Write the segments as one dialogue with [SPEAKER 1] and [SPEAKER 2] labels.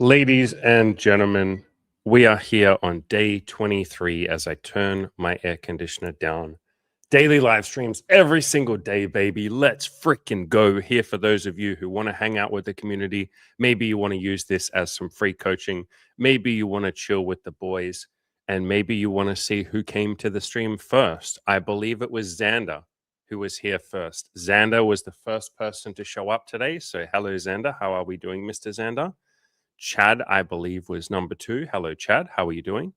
[SPEAKER 1] Ladies and gentlemen, we are here on day 23 as I turn my air conditioner down. Daily live streams every single day, baby. Let's freaking go. Here for those of you who want to hang out with the community. Maybe you want to use this as some free coaching. Maybe you want to chill with the boys. And maybe you want to see who came to the stream first. I believe it was Xander who was here first. Xander was the first person to show up today. So, hello, Xander. How are we doing, Mr. Xander? Chad, I believe, was number 2. Hello, Chad. How are you doing?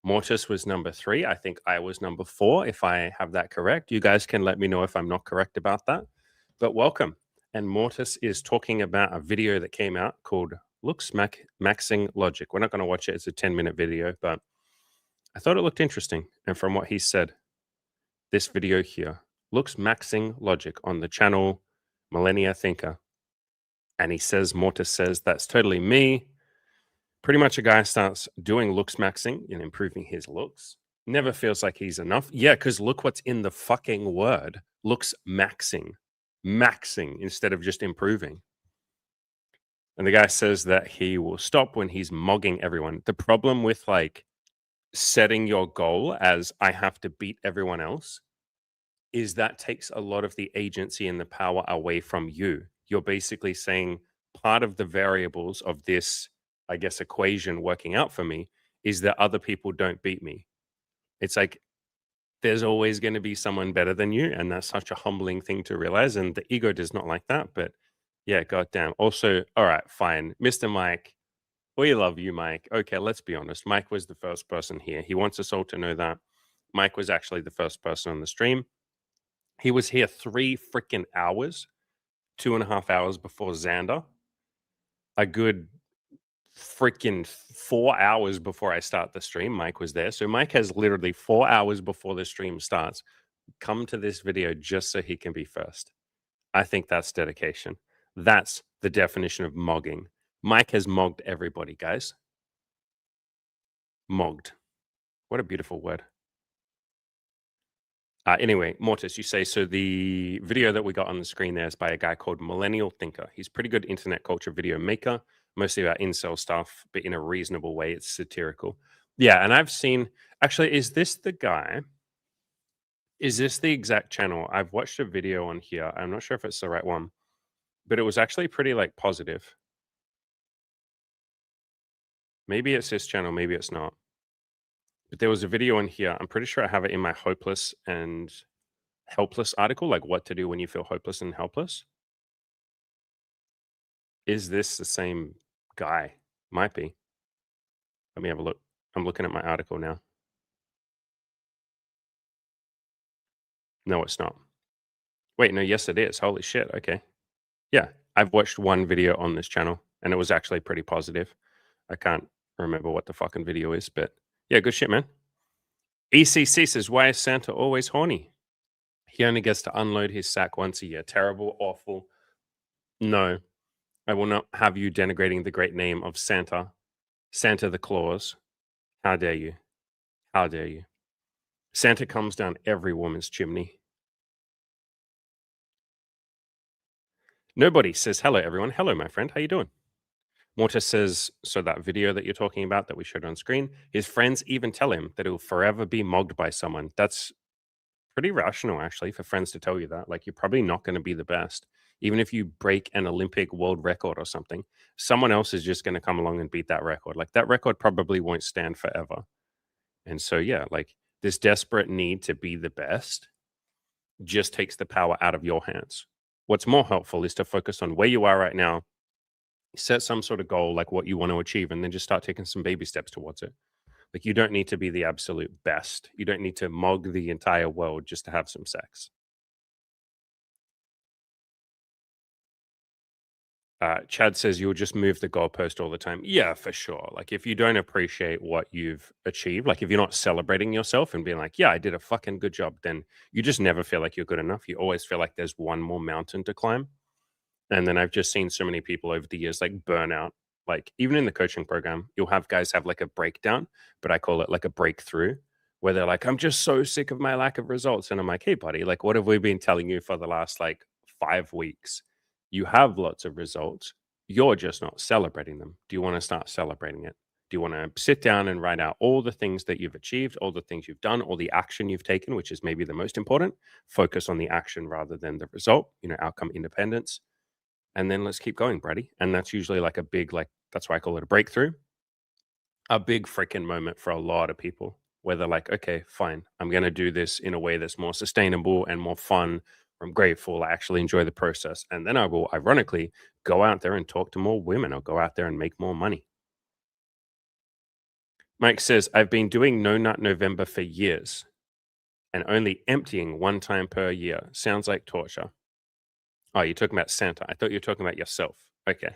[SPEAKER 1] Mortis was number 3. I think I was number 4, if I have that correct. You guys can let me know if I'm not correct about that. But welcome. And Mortis is talking about a video that came out called Looks Maxing Logic. We're not going to watch it. It's a 10-minute video, but I thought it looked interesting. And from what he said, this video here, Looks Maxing Logic on the channel Millennia Thinker. And he says, Mortis says, that's totally me. Pretty much a guy starts doing looks maxing and improving his looks. Never feels like he's enough. Yeah, because look what's in the fucking word. Looks maxing. Maxing instead of just improving. And the guy says that he will stop when he's mogging everyone. The problem with like setting your goal as I have to beat everyone else is that takes a lot of the agency and the power away from you. You're basically saying part of the variables of this, I guess, equation working out for me is that other people don't beat me. It's like there's always going to be someone better than you. And that's such a humbling thing to realize. And the ego does not like that. But yeah, goddamn. Also, all right, fine. Mr. Mike, we love you, Mike. Okay, let's be honest. Mike was the first person here. He wants us all to know that. Mike was actually the first person on the stream. He was here 3 freaking hours. 2.5 hours before Xander, a good freaking 4 hours before I start the stream. Mike was there. So Mike has literally 4 hours before the stream starts come to this video just so he can be first. I think that's dedication. That's the definition of mogging. Mike has mogged everybody, guys. Mogged. What a beautiful word. Anyway, Mortis, you say, so the video that we got on the screen there is by a guy called Millennial Thinker. He's pretty good internet culture video maker, mostly about incel stuff, but in a reasonable way. It's satirical. Yeah, and I've seen, actually, is this the guy? Is this the exact channel? I've watched a video on here. I'm not sure if it's the right one, but it was actually pretty like positive. Maybe it's this channel, maybe it's not. But there was a video in here. I'm pretty sure I have it in my hopeless and helpless article, like what to do when you feel hopeless and helpless. Is this the same guy? Might be. Let me have a look. I'm looking at my article now. No, it's not. Wait, no, yes, it is. Holy shit. Okay. Yeah, I've watched one video on this channel and it was actually pretty positive. I can't remember what the fucking video is, but yeah, good shit, man. ECC says, why is Santa always horny? He only gets to unload his sack once a year. Terrible, awful. No, I will not have you denigrating the great name of Santa. Santa the Claus. How dare you? How dare you? Santa comes down every woman's chimney. Nobody says, hello, everyone. Hello, my friend. How you doing? Mortis says, so that video that you're talking about that we showed on screen, his friends even tell him that he'll forever be mogged by someone. That's pretty rational, actually, for friends to tell you that. Like, you're probably not going to be the best. Even if you break an Olympic world record or something, someone else is just going to come along and beat that record. Like, that record probably won't stand forever. And so, yeah, like this desperate need to be the best just takes the power out of your hands. What's more helpful is to focus on where you are right now, set some sort of goal, like what you want to achieve, and then just start taking some baby steps towards it. Like, you don't need to be the absolute best. You don't need to mog the entire world just to have some sex. Chad says you'll just move the goalpost all the time. Yeah, for sure. Like, if you don't appreciate what you've achieved, like if you're not celebrating yourself and being like, yeah, I did a fucking good job, then you just never feel like you're good enough. You always feel like there's one more mountain to climb. And then I've just seen so many people over the years like burn out. Like, even in the coaching program, you'll have guys have like a breakdown, but I call it like a breakthrough, where they're like, I'm just so sick of my lack of results. And I'm like, hey, buddy, like, what have we been telling you for the last like 5 weeks? You have lots of results. You're just not celebrating them. Do you want to start celebrating it? Do you want to sit down and write out all the things that you've achieved, all the things you've done, all the action you've taken, which is maybe the most important? Focus on the action rather than the result, outcome independence. And then let's keep going, Brady. And that's usually like a big, like, that's why I call it a breakthrough, a big freaking moment for a lot of people where they're like, okay, fine, I'm going to do this in a way that's more sustainable and more fun. I'm grateful. I actually enjoy the process. And then I will, ironically, go out there and talk to more women. I'll go out there and make more money. Mike says, I've been doing No Nut November for years and only emptying one time per year. Sounds like torture. Oh, you're talking about Santa. I thought you were talking about yourself. Okay.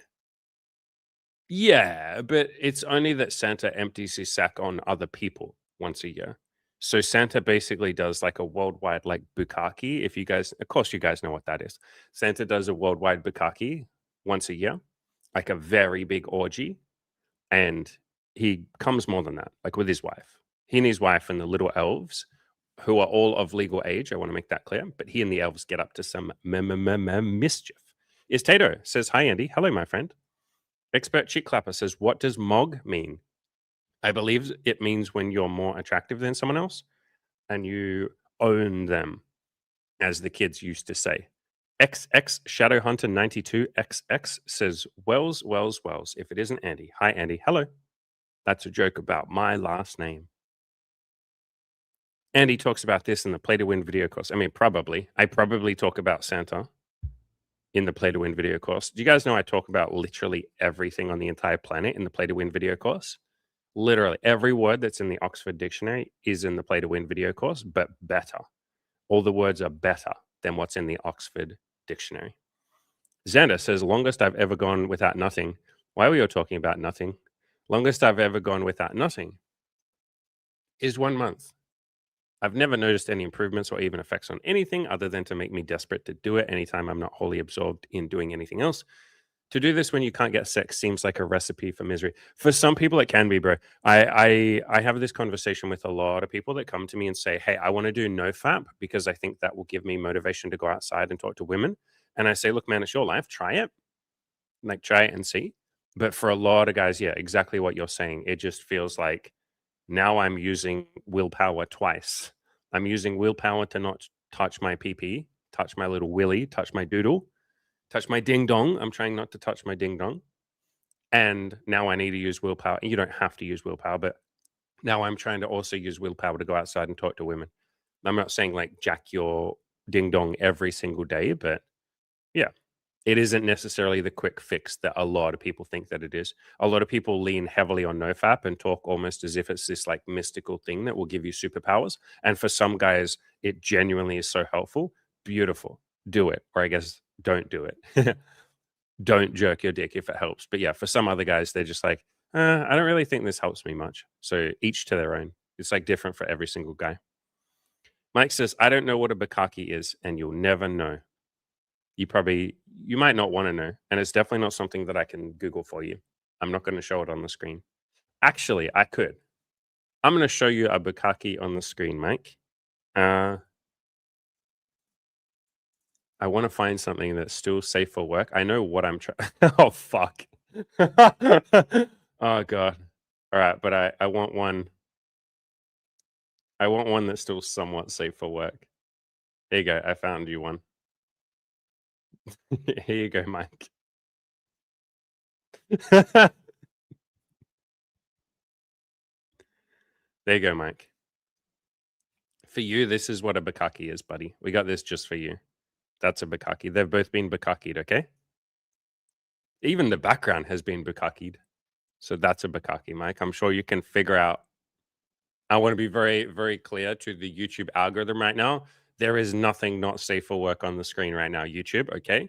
[SPEAKER 1] Yeah, but it's only that Santa empties his sack on other people once a year. So Santa basically does like a worldwide like bukkake. If you guys, of course, you guys know what that is. Santa does a worldwide bukkake once a year, like a very big orgy, and he comes more than that, like with his wife. He and his wife and the little elves, who are all of legal age. I want to make that clear. But he and the elves get up to some mischief. Is Tato says, "Hi Andy, hello my friend." Expert Chick Clapper says, "What does mog mean?" I believe it means when you're more attractive than someone else and you own them, as the kids used to say. XX Shadowhunter 92 XX says, Wells. If it isn't Andy. Hi, Andy. Hello. That's a joke about my last name. Andy talks about this in the Play to Win video course. I mean, probably. I probably talk about Santa in the Play to Win video course. Do you guys know I talk about literally everything on the entire planet in the Play to Win video course? Literally every word that's in the Oxford Dictionary is in the Play to Win video course, but better. All the words are better than what's in the Oxford Dictionary. Xander says, longest I've ever gone without nothing. Why were you talking about nothing? Longest I've ever gone without nothing is 1 month. I've never noticed any improvements or even effects on anything other than to make me desperate to do it anytime I'm not wholly absorbed in doing anything else. To do this when you can't get sex seems like a recipe for misery. For some people, it can be, bro. I have this conversation with a lot of people that come to me and say, "Hey, I want to do no-fap because I think that will give me motivation to go outside and talk to women." And I say, "Look, man, it's your life. Try it. Like, try it and see." But for a lot of guys, yeah, exactly what you're saying. It just feels like now I'm using willpower twice. I'm using willpower to not touch my PP, touch my little willy, touch my doodle, touch my ding dong. I'm trying not to touch my ding dong. And now I need to use willpower. You don't have to use willpower, but now I'm trying to also use willpower to go outside and talk to women. I'm not saying like jack your ding dong every single day, but yeah, it isn't necessarily the quick fix that a lot of people think that it is. A lot of people lean heavily on nofap and talk almost as if it's this like mystical thing that will give you superpowers. And for some guys, it genuinely is so helpful. Beautiful. Do it. Or I guess don't do it. Don't jerk your dick if it helps. But yeah, for some other guys, they're just like, I don't really think this helps me much. So each to their own. It's like different for every single guy. Mike says, I don't know what a bukkake is, and you'll never know. You might not want to know. And it's definitely not something that I can Google for you. I'm not going to show it on the screen. Actually, I could. I'm going to show you a bukkake on the screen, Mike. I want to find something that's still safe for work. I know what I'm trying. Oh, fuck. Oh, God. All right. But I want one. I want one that's still somewhat safe for work. There you go. I found you one. Here you go, Mike. There you go, Mike. For you, this is what a bukkake is, buddy. We got this just for you. That's a bukkake. They've both been bukkakeed, okay? Even the background has been bukkakeed. So that's a bukkake, Mike. I'm sure you can figure out. I want to be very, very clear to the YouTube algorithm right now. There is nothing not safe for work on the screen right now, YouTube, okay?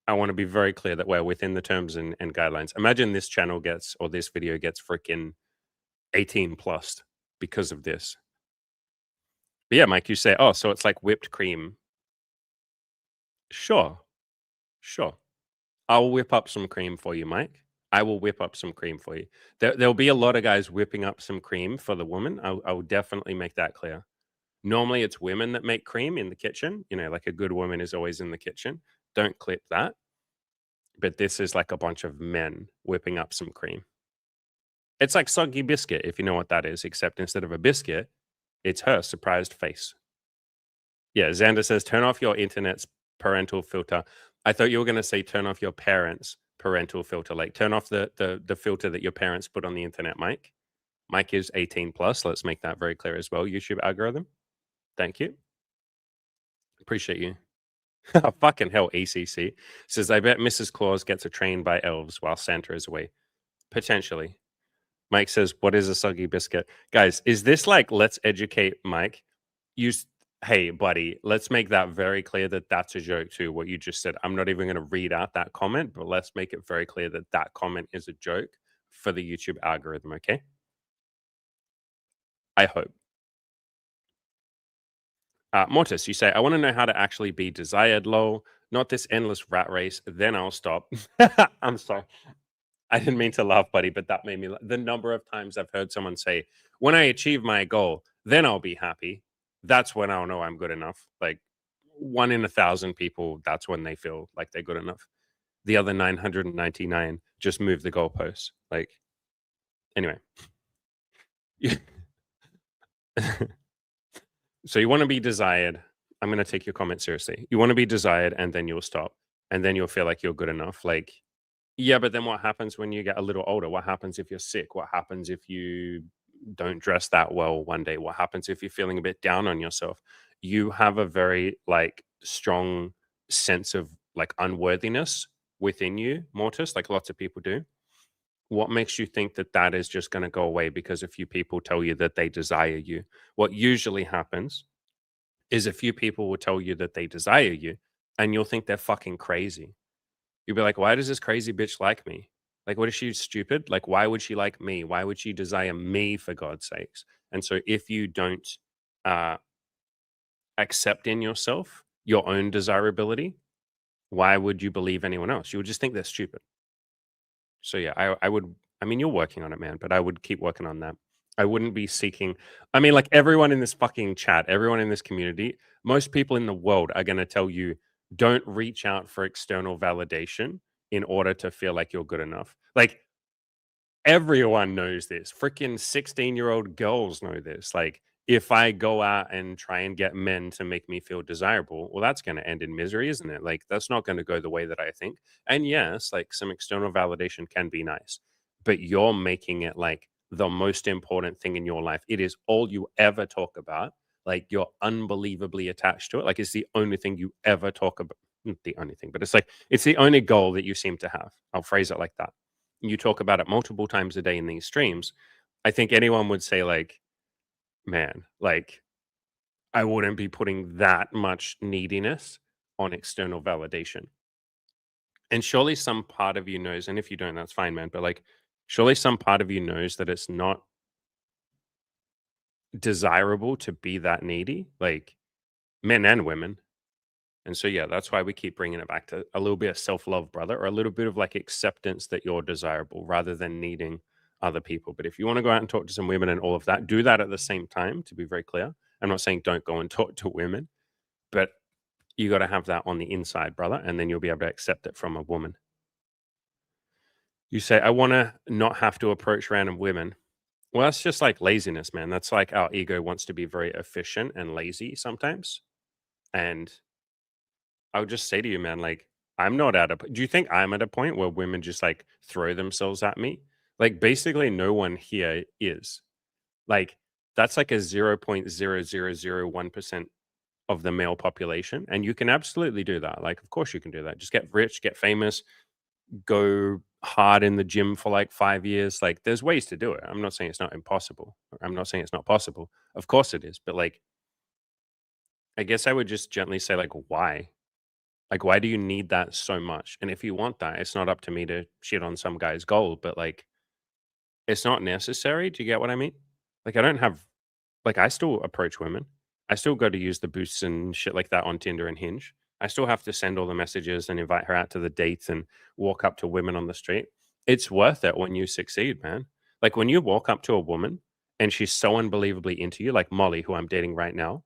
[SPEAKER 1] I want to be very clear that we're within the terms and guidelines. Imagine this channel gets, or this video gets freaking 18 plus because of this. But yeah, Mike, you say, oh, so it's like whipped cream. Sure. I'll whip up some cream for you, Mike. I will whip up some cream for you. There'll be a lot of guys whipping up some cream for the woman. I will definitely make that clear. Normally, it's women that make cream in the kitchen. You know, like a good woman is always in the kitchen. Don't clip that. but this is like a bunch of men whipping up some cream. It's like soggy biscuit, if you know what that is, except instead of a biscuit, it's her surprised face. Yeah, Xander says, turn off your internet's parental filter. I thought you were going to say turn off your parents' parental filter, like turn off the filter that your parents put on the internet, Mike. Mike is 18 plus. Let's make that very clear as well. YouTube algorithm. Thank you. Appreciate you. Fucking hell, ACC says, I bet Mrs. Claus gets a train by elves while Santa is away. Potentially. Mike says, what is a soggy biscuit? Guys, is this like, let's educate Mike? Hey, buddy, let's make that very clear that that's a joke too, what you just said. I'm not even going to read out that comment, but let's make it very clear that that comment is a joke for the YouTube algorithm, okay? I hope. Mortis, you say, I want to know how to actually be desired, lol. Not this endless rat race. Then I'll stop. I'm sorry. I didn't mean to laugh, buddy, but that made me laugh. The number of times I've heard someone say, when I achieve my goal, then I'll be happy. That's when I'll know I'm good enough. Like 1 in 1,000 people, that's when they feel like they're good enough. The other 999 just move the goalposts. Like, anyway. So you want to be desired. I'm going to take your comment seriously. You want to be desired and then you'll stop. And then you'll feel like you're good enough. Like, yeah, but then what happens when you get a little older? What happens if you're sick? What happens if you don't dress that well one day? What happens if you're feeling a bit down on yourself? You have a very like strong sense of like unworthiness within you, Mortis, like lots of people do. What makes you think that that is just going to go away because a few people tell you that they desire you? What usually happens is a few people will tell you that they desire you and you'll think they're fucking crazy. You'll be like, why does this crazy bitch like me? Like, what is she stupid? Like, why would she like me? Why would she desire me for God's sakes? And so if you don't uh, accept in yourself your own desirability, why would you believe anyone else? You would just think they're stupid. So yeah, I would. I mean, you're working on it, man, but I would keep working on that. I wouldn't be seeking. I mean, like everyone in this fucking chat, everyone in this community, most people in the world are going to tell you, don't reach out for external validation in order to feel like you're good enough. Like everyone knows this. Freaking 16-year-old girls know this. Like, if I go out and try and get men to make me feel desirable, well, that's going to end in misery, isn't it? Like, that's not going to go the way that I think. And yes, like some external validation can be nice, but you're making it like the most important thing in your life. It is all you ever talk about. Like, you're unbelievably attached to it. Like, it's the only thing you ever talk about. Not the only thing, but it's like, it's the only goal that you seem to have. I'll phrase it like that. You talk about it multiple times a day in these streams. I think anyone would say, like, man, like, I wouldn't be putting that much neediness on external validation. And surely some part of you knows, and if you don't, that's fine, man. But like, surely some part of you knows that it's not desirable to be that needy, like men and women. And so, yeah, that's why we keep bringing it back to a little bit of self love, brother, or a little bit of like acceptance that you're desirable rather than needing other people. But if you want to go out and talk to some women and all of that, do that at the same time, to be very clear. I'm not saying don't go and talk to women, but you got to have that on the inside, brother, and then you'll be able to accept it from a woman. You say, I want to not have to approach random women. Well, that's just like laziness, man. That's like our ego wants to be very efficient and lazy sometimes. And I would just say to you, man, like, I'm not at a do you think I'm at a point where women just like throw themselves at me? Like, basically, no one here is. Like, that's like a 0.0001% of the male population. And you can absolutely do that. Like, of course, you can do that. Just get rich, get famous, go hard in the gym for like 5 years. Like, there's ways to do it. I'm not saying it's not impossible. I'm not saying it's not possible. Of course it is. But like, I guess I would just gently say, like, why? Like, why do you need that so much? And if you want that, it's not up to me to shit on some guy's goal, but like, it's not necessary. Do you get what I mean? Like, I don't have, like, I still approach women. I still go to use the boosts and shit like that on Tinder and Hinge. I still have to send all the messages and invite her out to the dates and walk up to women on the street. It's worth it when you succeed, man. Like, when you walk up to a woman and she's so unbelievably into you, like Molly, who I'm dating right now,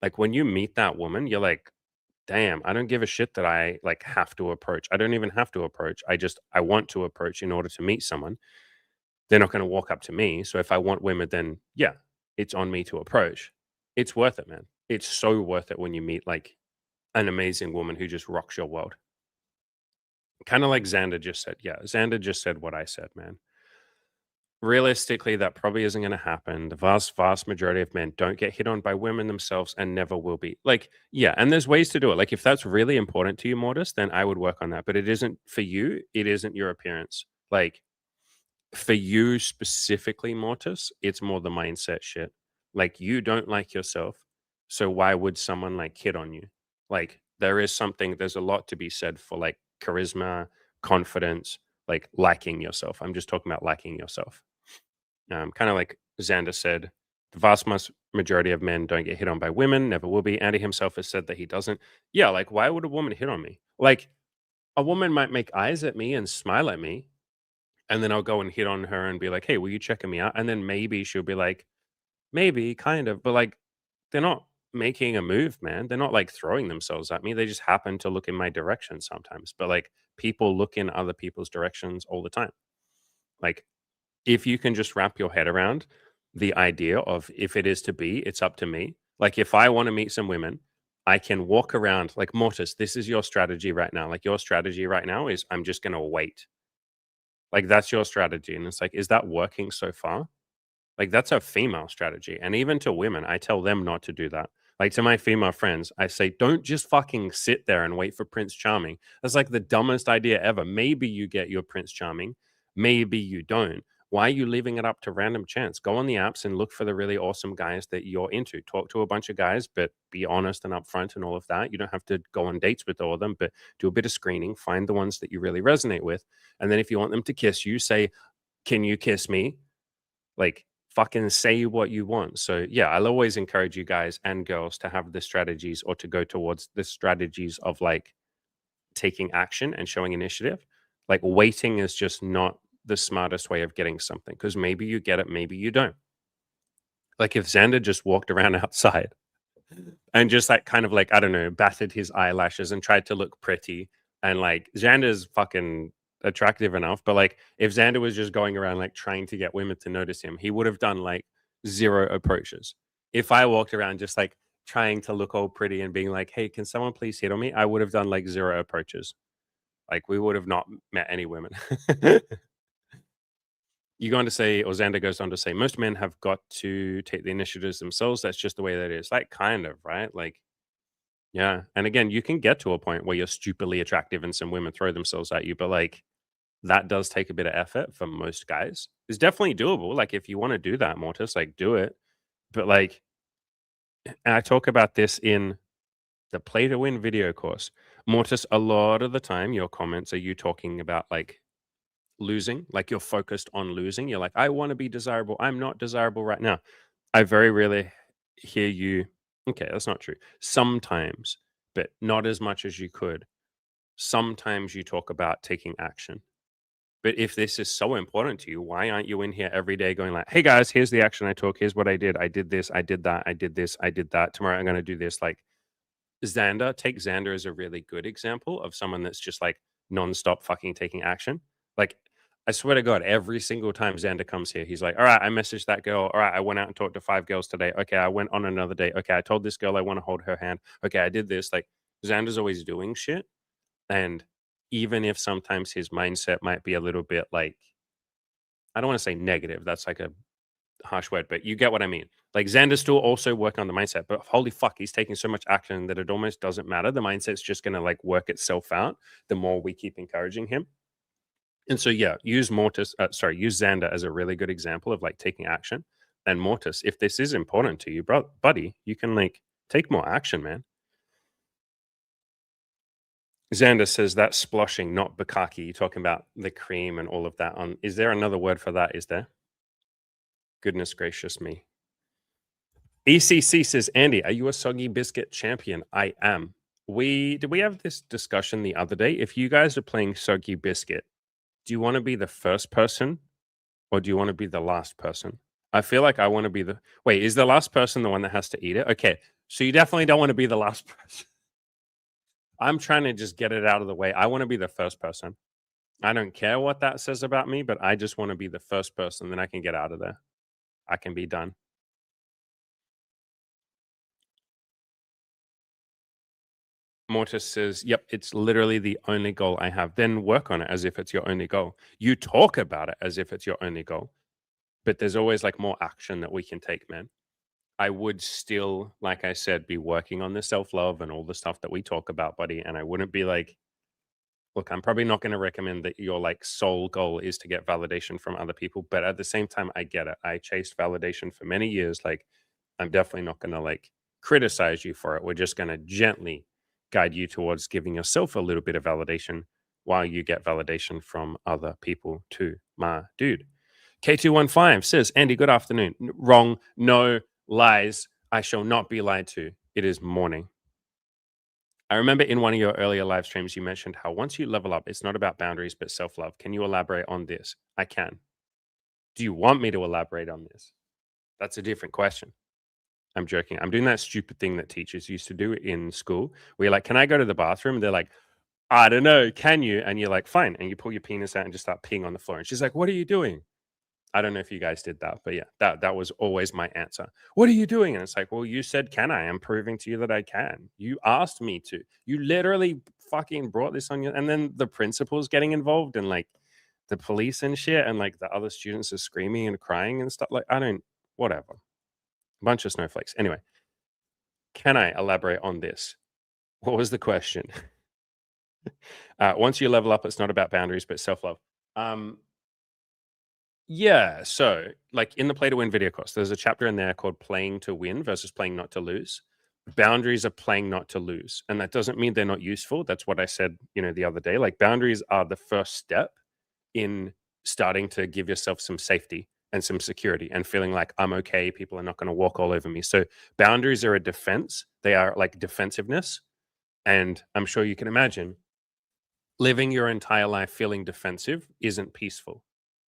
[SPEAKER 1] like, when you meet that woman, you're like, damn, I don't give a shit that I like have to approach. I don't even have to approach. I want to approach in order to meet someone. They're not going to walk up to me. So if I want women, then yeah, it's on me to approach. It's worth it, man. It's so worth it when you meet like an amazing woman who just rocks your world. Kind of like Xander just said. Yeah, Xander just said what I said, man. Realistically, that probably isn't going to happen. The vast majority of men don't get hit on by women themselves and never will be. Like, yeah, and there's ways to do it. Like, if that's really important to you, Mortis, then I would work on that. But it isn't for you. It isn't your appearance. Like, for you specifically, Mortis, it's more the mindset shit. Like, you don't like yourself. So why would someone like hit on you? Like, there's a lot to be said for like charisma, confidence, like liking yourself. I'm just talking about liking yourself. Kind of like Xander said, the majority of men don't get hit on by women, never will be. Andy himself has said that he doesn't. Yeah, like why would a woman hit on me? Like a woman might make eyes at me and smile at me, and then I'll go and hit on her and be like, "Hey, were you checking me out?" And then maybe she'll be like, "Maybe, kind of," but like they're not making a move, man. They're not like throwing themselves at me. They just happen to look in my direction sometimes. But like people look in other people's directions all the time. Like if you can just wrap your head around the idea of if it is to be, it's up to me. Like if I want to meet some women, I can walk around like Mortis, this is your strategy right now. Like your strategy right now is I'm just going to wait. Like that's your strategy. And it's like, is that working so far? Like that's a female strategy. And even to women, I tell them not to do that. Like to my female friends, I say, don't just fucking sit there and wait for Prince Charming. That's like the dumbest idea ever. Maybe you get your Prince Charming, maybe you don't. Why are you leaving it up to random chance? Go on the apps and look for the really awesome guys that you're into. Talk to a bunch of guys, but be honest and upfront and all of that. You don't have to go on dates with all of them, but do a bit of screening, find the ones that you really resonate with. And then if you want them to kiss you, say, can you kiss me? Like, fucking say what you want. So, yeah, I'll always encourage you guys and girls to have the strategies or to go towards the strategies of like taking action and showing initiative. Like, waiting is just not the smartest way of getting something because maybe you get it, maybe you don't. Like, if Xander just walked around outside and just like kind of like, I don't know, batted his eyelashes and tried to look pretty. And like Xander's fucking attractive enough, but like if Xander was just going around like trying to get women to notice him, he would have done like zero approaches. If I walked around just like trying to look all pretty and being like, hey, can someone please hit on me? I would have done like zero approaches. Like we would have not met any women. You go on to say, or Xander goes on to say, most men have got to take the initiatives themselves. That's just the way that it is. Like, kind of, right? Like, yeah, and again, you can get to a point where you're stupidly attractive and some women throw themselves at you, but, like, that does take a bit of effort for most guys. It's definitely doable, like, if you wanna do that, Mortis, like, do it, but, like and I talk about this in the Play to Win video course. Mortis, a lot of the time, your comments are you talking about, like, losing, like, you're focused on losing, you're like, "I wanna be desirable, I'm not desirable right now." I very rarely hear you okay, that's not true. Sometimes, but not as much as you could. Sometimes you talk about taking action. But if this is so important to you, why aren't you in here every day going like, "Hey guys, here's the action I took. Here's what I did. I did this. I did that. I did this. I did that. Tomorrow I'm going to do this." Like take Xander as a really good example of someone that's just like nonstop fucking taking action. Like, I swear to God, every single time Xander comes here, he's like, all right, I messaged that girl. All right, I went out and talked to 5 girls today. Okay, I went on another date. Okay, I told this girl I want to hold her hand. Okay, I did this. Like, Xander's always doing shit. And even if sometimes his mindset might be a little bit like, I don't want to say negative, that's like a harsh word, but you get what I mean. Like Xander's still also working on the mindset, but holy fuck, he's taking so much action that it almost doesn't matter. The mindset's just gonna like work itself out the more we keep encouraging him. And so yeah, use Xander as a really good example of like taking action. And Mortis, if this is important to you, buddy, you can like take more action, man. Xander says that's sploshing, not bukkake. You're talking about the cream and all of that. On is there another word for that? Is there? Goodness gracious me. ECC says, Andy, are you a soggy biscuit champion? I am. Did we have this discussion the other day? If you guys are playing soggy biscuit, do you want to be the first person or do you want to be the last person? I feel like I want to be the wait, is the last person the one that has to eat it? Okay. So you definitely don't want to be the last person. I'm trying to just get it out of the way. I want to be the first person. I don't care what that says about me, but I just want to be the first person. Then I can get out of there. I can be done. Mortis says, yep, it's literally the only goal I have. Then work on it as if it's your only goal. You talk about it as if it's your only goal, but there's always like more action that we can take, man. I would still, like I said, be working on the self love and all the stuff that we talk about, buddy. And I wouldn't be like, look, I'm probably not going to recommend that your like sole goal is to get validation from other people. But at the same time, I get it. I chased validation for many years. Like, I'm definitely not going to like criticize you for it. We're just going to gently guide you towards giving yourself a little bit of validation while you get validation from other people too, my dude. K215 says, Andy, good afternoon. Wrong. No lies. I shall not be lied to. It is morning. I remember in one of your earlier live streams, you mentioned how once you level up, it's not about boundaries, but self love. Can you elaborate on this? I can. Do you want me to elaborate on this? That's a different question. I'm joking. I'm doing that stupid thing that teachers used to do in school where you're like, can I go to the bathroom? And they're like, I don't know. Can you? And you're like, fine. And you pull your penis out and just start peeing on the floor. And she's like, what are you doing? I don't know if you guys did that, but yeah, that was always my answer. What are you doing? And it's like, well, you said, can I? I'm proving to you that I can. You asked me to. You literally fucking brought this on you. And then the principal's getting involved and like the police and shit. And like the other students are screaming and crying and stuff. Like, I don't, whatever. Bunch of snowflakes. Anyway, can I elaborate on this? What was the question? Once you level up, it's not about boundaries, but self love. Yeah, so, like, in the Play to Win video course, there's a chapter in there called Playing to Win versus Playing Not to Lose. Boundaries are playing not to lose, and that doesn't mean they're not useful. That's what I said, the other day. Like, boundaries are the first step in starting to give yourself some safety and some security and feeling like, "I'm okay, people are not gonna walk all over me." So, boundaries are a defense. They are like defensiveness, and I'm sure you can imagine living your entire life feeling defensive isn't peaceful.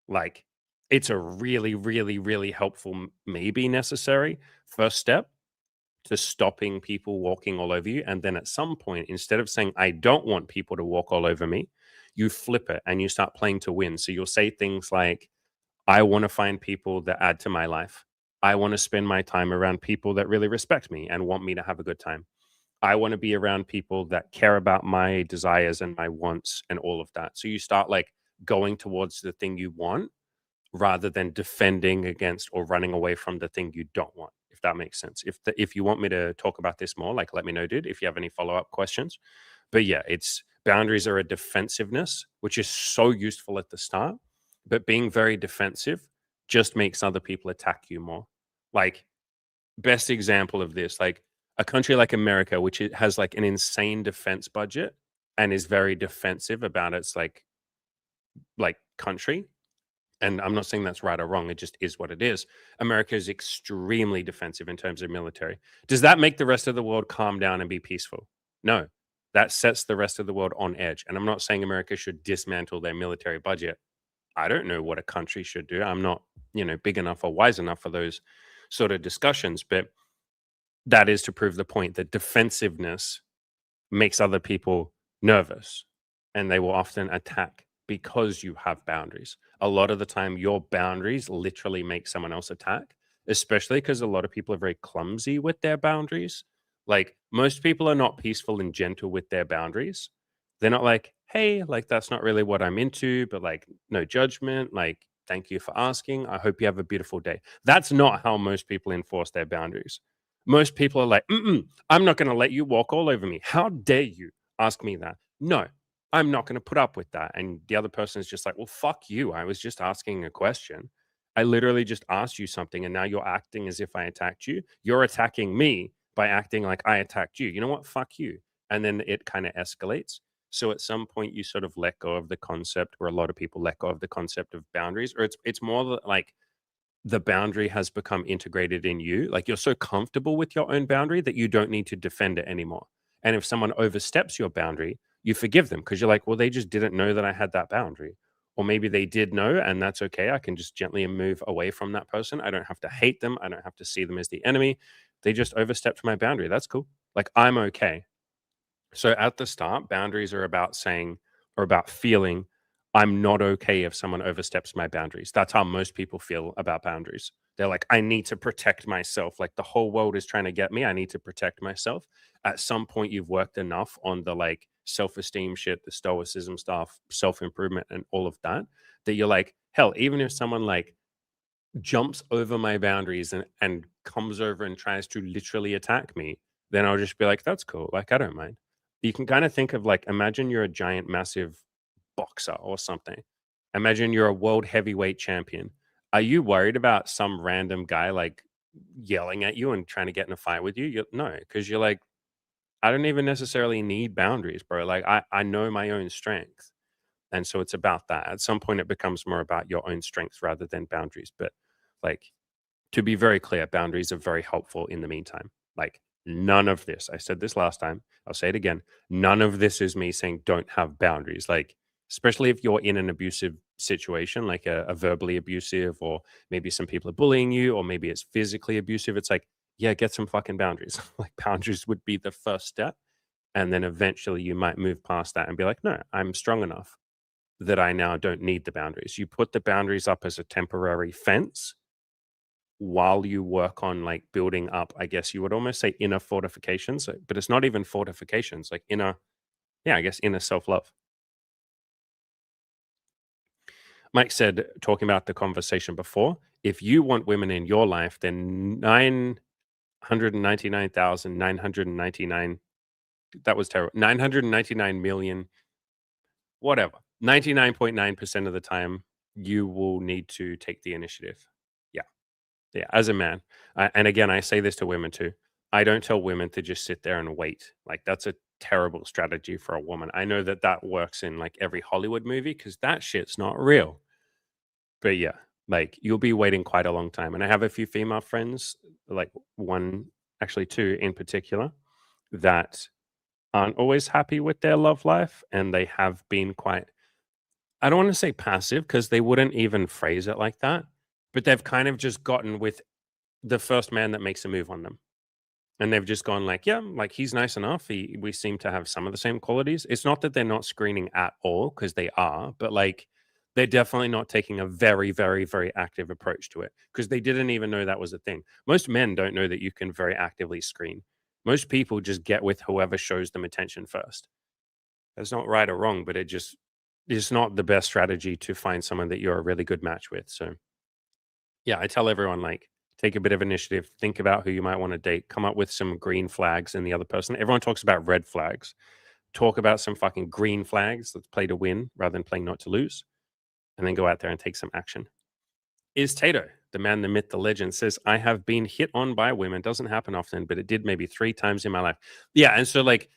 [SPEAKER 1] Like, it's a really, really, really helpful, maybe necessary first step to stopping people walking all over you. And then at some point, instead of saying, I don't want people to walk all over me, you flip it and you start playing to win. So you'll say things like, I want to find people that add to my life. I want to spend my time around people that really respect me and want me to have a good time. I want to be around people that care about my desires and my wants and all of that. So you start like going towards the thing you want rather than defending against or running away from the thing you don't want, if that makes sense. If you want me to talk about this more, like let me know, dude, if you have any follow-up questions. But yeah, it's boundaries are a defensiveness, which is so useful at the start, but being very defensive just makes other people attack you more. Like, best example of this, like a country like America, which has like an insane defense budget and is very defensive about its like country, and I'm not saying that's right or wrong. It just is what it is. America is extremely defensive in terms of military. Does that make the rest of the world calm down and be peaceful? No. That sets the rest of the world on edge. And I'm not saying America should dismantle their military budget. I don't know what a country should do. I'm not, big enough or wise enough for those sort of discussions. But that is to prove the point that defensiveness makes other people nervous and they will often attack because you have boundaries. A lot of the time, your boundaries literally make someone else attack, especially because a lot of people are very clumsy with their boundaries. Like, most people are not peaceful and gentle with their boundaries. They're not like, hey, like, that's not really what I'm into, but like, no judgment. Like, thank you for asking. I hope you have a beautiful day. That's not how most people enforce their boundaries. Most people are like, I'm not going to let you walk all over me. How dare you ask me that? No, I'm not going to put up with that. And the other person is just like, well, fuck you. I was just asking a question. I literally just asked you something, and now you're acting as if I attacked you. You're attacking me by acting like I attacked you. You know what? Fuck you. And then it kind of escalates. So at some point, you sort of let go of the concept, or a lot of people let go of the concept of boundaries, or it's more like the boundary has become integrated in you. Like, you're so comfortable with your own boundary that you don't need to defend it anymore. And if someone oversteps your boundary, you forgive them because you're like, well, they just didn't know that I had that boundary. Or maybe they did know, and that's okay. I can just gently move away from that person. I don't have to hate them. I don't have to see them as the enemy. They just overstepped my boundary. That's cool. Like, I'm okay. So at the start, boundaries are about saying or about feeling I'm not okay if someone oversteps my boundaries. That's how most people feel about boundaries. They're like, I need to protect myself. Like the whole world is trying to get me. I need to protect myself. At some point, you've worked enough on the like self esteem shit, the stoicism stuff, self improvement, and all of that, that you're like, hell, even if someone like jumps over my boundaries and comes over and tries to literally attack me, then I'll just be like, that's cool. Like, I don't mind. You can kind of think of like, imagine you're a giant, massive boxer or something. Imagine you're a world heavyweight champion. Are you worried about some random guy like yelling at you and trying to get in a fight with you? No, because you're like, I don't even necessarily need boundaries, bro. Like, I know my own strength. And so it's about that. At some point, it becomes more about your own strengths rather than boundaries. But like, to be very clear, boundaries are very helpful in the meantime. Like, none of this, I said this last time, I'll say it again. None of this is me saying don't have boundaries. Like, especially if you're in an abusive situation, like a verbally abusive, or maybe some people are bullying you, or maybe it's physically abusive. It's like, yeah, get some fucking boundaries. Like, boundaries would be the first step. And then eventually you might move past that and be like, no, I'm strong enough that I now don't need the boundaries. You put the boundaries up as a temporary fence while you work on like building up, I guess you would almost say inner fortifications, but it's not even fortifications, like inner, yeah, I guess inner self love. Mike said, talking about the conversation before, if you want women in your life, then 999,999, that was terrible, 999 million, whatever, 99.9% of the time, you will need to take the initiative. Yeah. Yeah, as a man, and again, I say this to women too. I don't tell women to just sit there and wait. Like that's a terrible strategy for a woman. I know that that works in like every Hollywood movie because that shit's not real. But yeah, like you'll be waiting quite a long time. And I have a few female friends, like one, actually two in particular, that aren't always happy with their love life, and they have been quite. I don't want to say passive because they wouldn't even phrase it like that, but they've kind of just gotten with the first man that makes a move on them. And they've just gone like, yeah, like he's nice enough. We seem to have some of the same qualities. It's not that they're not screening at all, because they are, but like they're definitely not taking a very, very, very active approach to it because they didn't even know that was a thing. Most men don't know that you can very actively screen. Most people just get with whoever shows them attention first. That's not right or wrong, but it just is not the best strategy to find someone that you're a really good match with. So yeah, I tell everyone like take a bit of initiative, think about who you might want to date, come up with some green flags in the other person. Everyone talks about red flags. Talk about some fucking green flags. Let's play to win rather than playing not to lose. And then go out there and take some action. Is Tato, the man, the myth, the legend, says, I have been hit on by women. Doesn't happen often, but it did maybe 3 times in my life. Yeah. And so like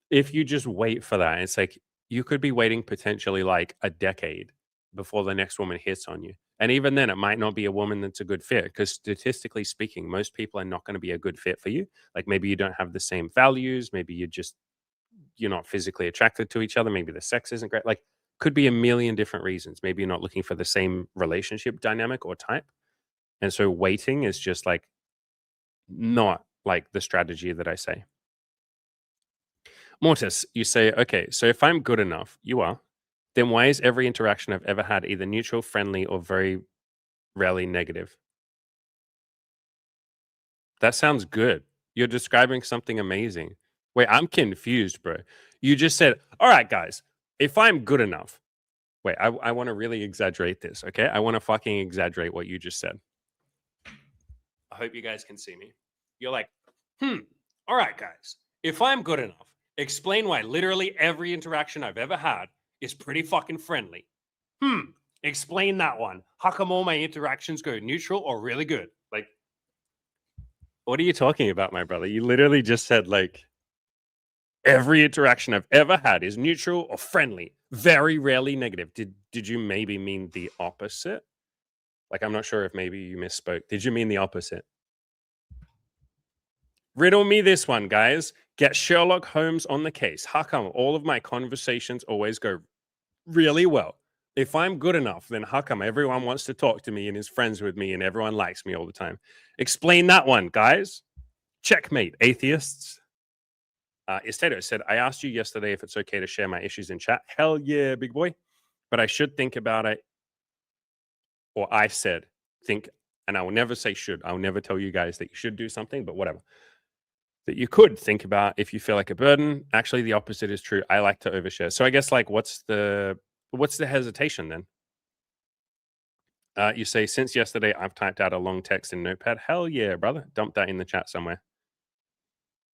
[SPEAKER 1] if you just wait for that, it's like you could be waiting potentially like a decade before the next woman hits on you. And even then, it might not be a woman that's a good fit because statistically speaking, most people are not going to be a good fit for you. Like maybe you don't have the same values. Maybe you're not physically attracted to each other. Maybe the sex isn't great. Like could be a million different reasons. Maybe you're not looking for the same relationship dynamic or type. And so waiting is just like not like the strategy that I say. Mortis, you say, okay, so if I'm good enough, you are, then why is every interaction I've ever had either neutral, friendly, or very rarely negative? That sounds good. You're describing something amazing. Wait, I'm confused, bro. You just said, all right, guys, if I'm good enough. Wait, I want to really exaggerate this, okay? I want to fucking exaggerate what you just said. I hope you guys can see me. You're like, all right, guys, if I'm good enough, explain why literally every interaction I've ever had is pretty fucking friendly. Explain that one. How come all my interactions go neutral or really good? Like, what are you talking about, my brother? You literally just said, like, every interaction I've ever had is neutral or friendly, very rarely negative. Did you maybe mean the opposite? Like, I'm not sure if maybe you misspoke. Did you mean the opposite? Riddle me this one, guys. Get Sherlock Holmes on the case. How come all of my conversations always go really well? If I'm good enough, then how come everyone wants to talk to me and is friends with me and everyone likes me all the time? Explain that one, guys. Checkmate, atheists. Estedo said, I asked you yesterday if it's okay to share my issues in chat. Hell yeah, big boy. But I should think about it. Or I said, think, and I will never say should. I'll never tell you guys that you should do something, but whatever. That you could think about if you feel like a burden. Actually, the opposite is true. I like to overshare. So I guess like what's the hesitation then? You say, since yesterday, I've typed out a long text in Notepad. Hell yeah, brother. Dump that in the chat somewhere.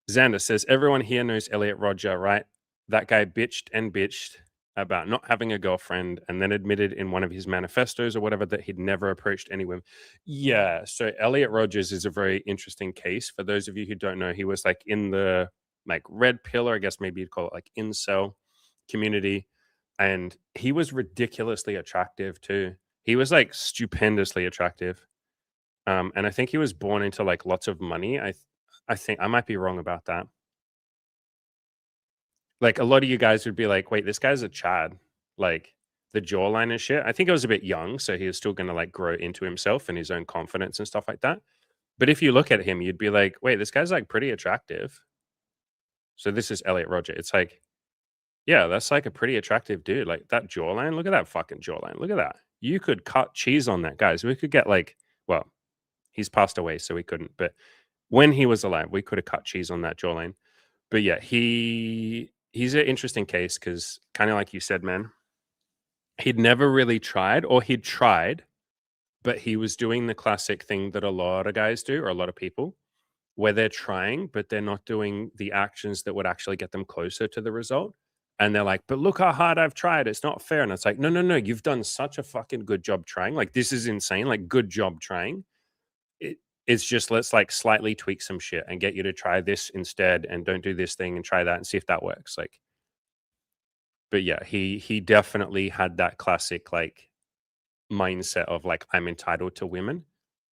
[SPEAKER 1] Xander says, everyone here knows Elliot Roger, right? That guy bitched and bitched about not having a girlfriend and then admitted in one of his manifestos or whatever that he'd never approached any women. Yeah. So Elliot Rogers is a very interesting case. For those of you who don't know, he was like in the like red pillar, I guess maybe you'd call it like incel community. And he was ridiculously attractive too. He was like stupendously attractive. And I think he was born into like lots of money. I think I might be wrong about that. Like a lot of you guys would be like, wait, this guy's a Chad. Like the jawline and shit. I think I was a bit young, so he was still gonna like grow into himself and his own confidence and stuff like that. But if you look at him, you'd be like, wait, this guy's like pretty attractive. So this is Elliot Roger. It's like, yeah, that's like a pretty attractive dude. Like that jawline. Look at that fucking jawline. Look at that. You could cut cheese on that, guys. We could get like, well, he's passed away, so we couldn't. But when he was alive, we could have cut cheese on that jawline. But yeah, he's an interesting case because kind of like you said, man, he'd never really tried, or he'd tried, but he was doing the classic thing that a lot of guys do, or a lot of people, where they're trying, but they're not doing the actions that would actually get them closer to the result. And they're like, but look how hard I've tried. It's not fair. And it's like, no, no, no. You've done such a fucking good job trying. Like, this is insane. Like, good job trying. It's just let's like slightly tweak some shit and get you to try this instead and don't do this thing and try that and see if that works. Like, but yeah, he definitely had that classic like mindset of like, I'm entitled to women.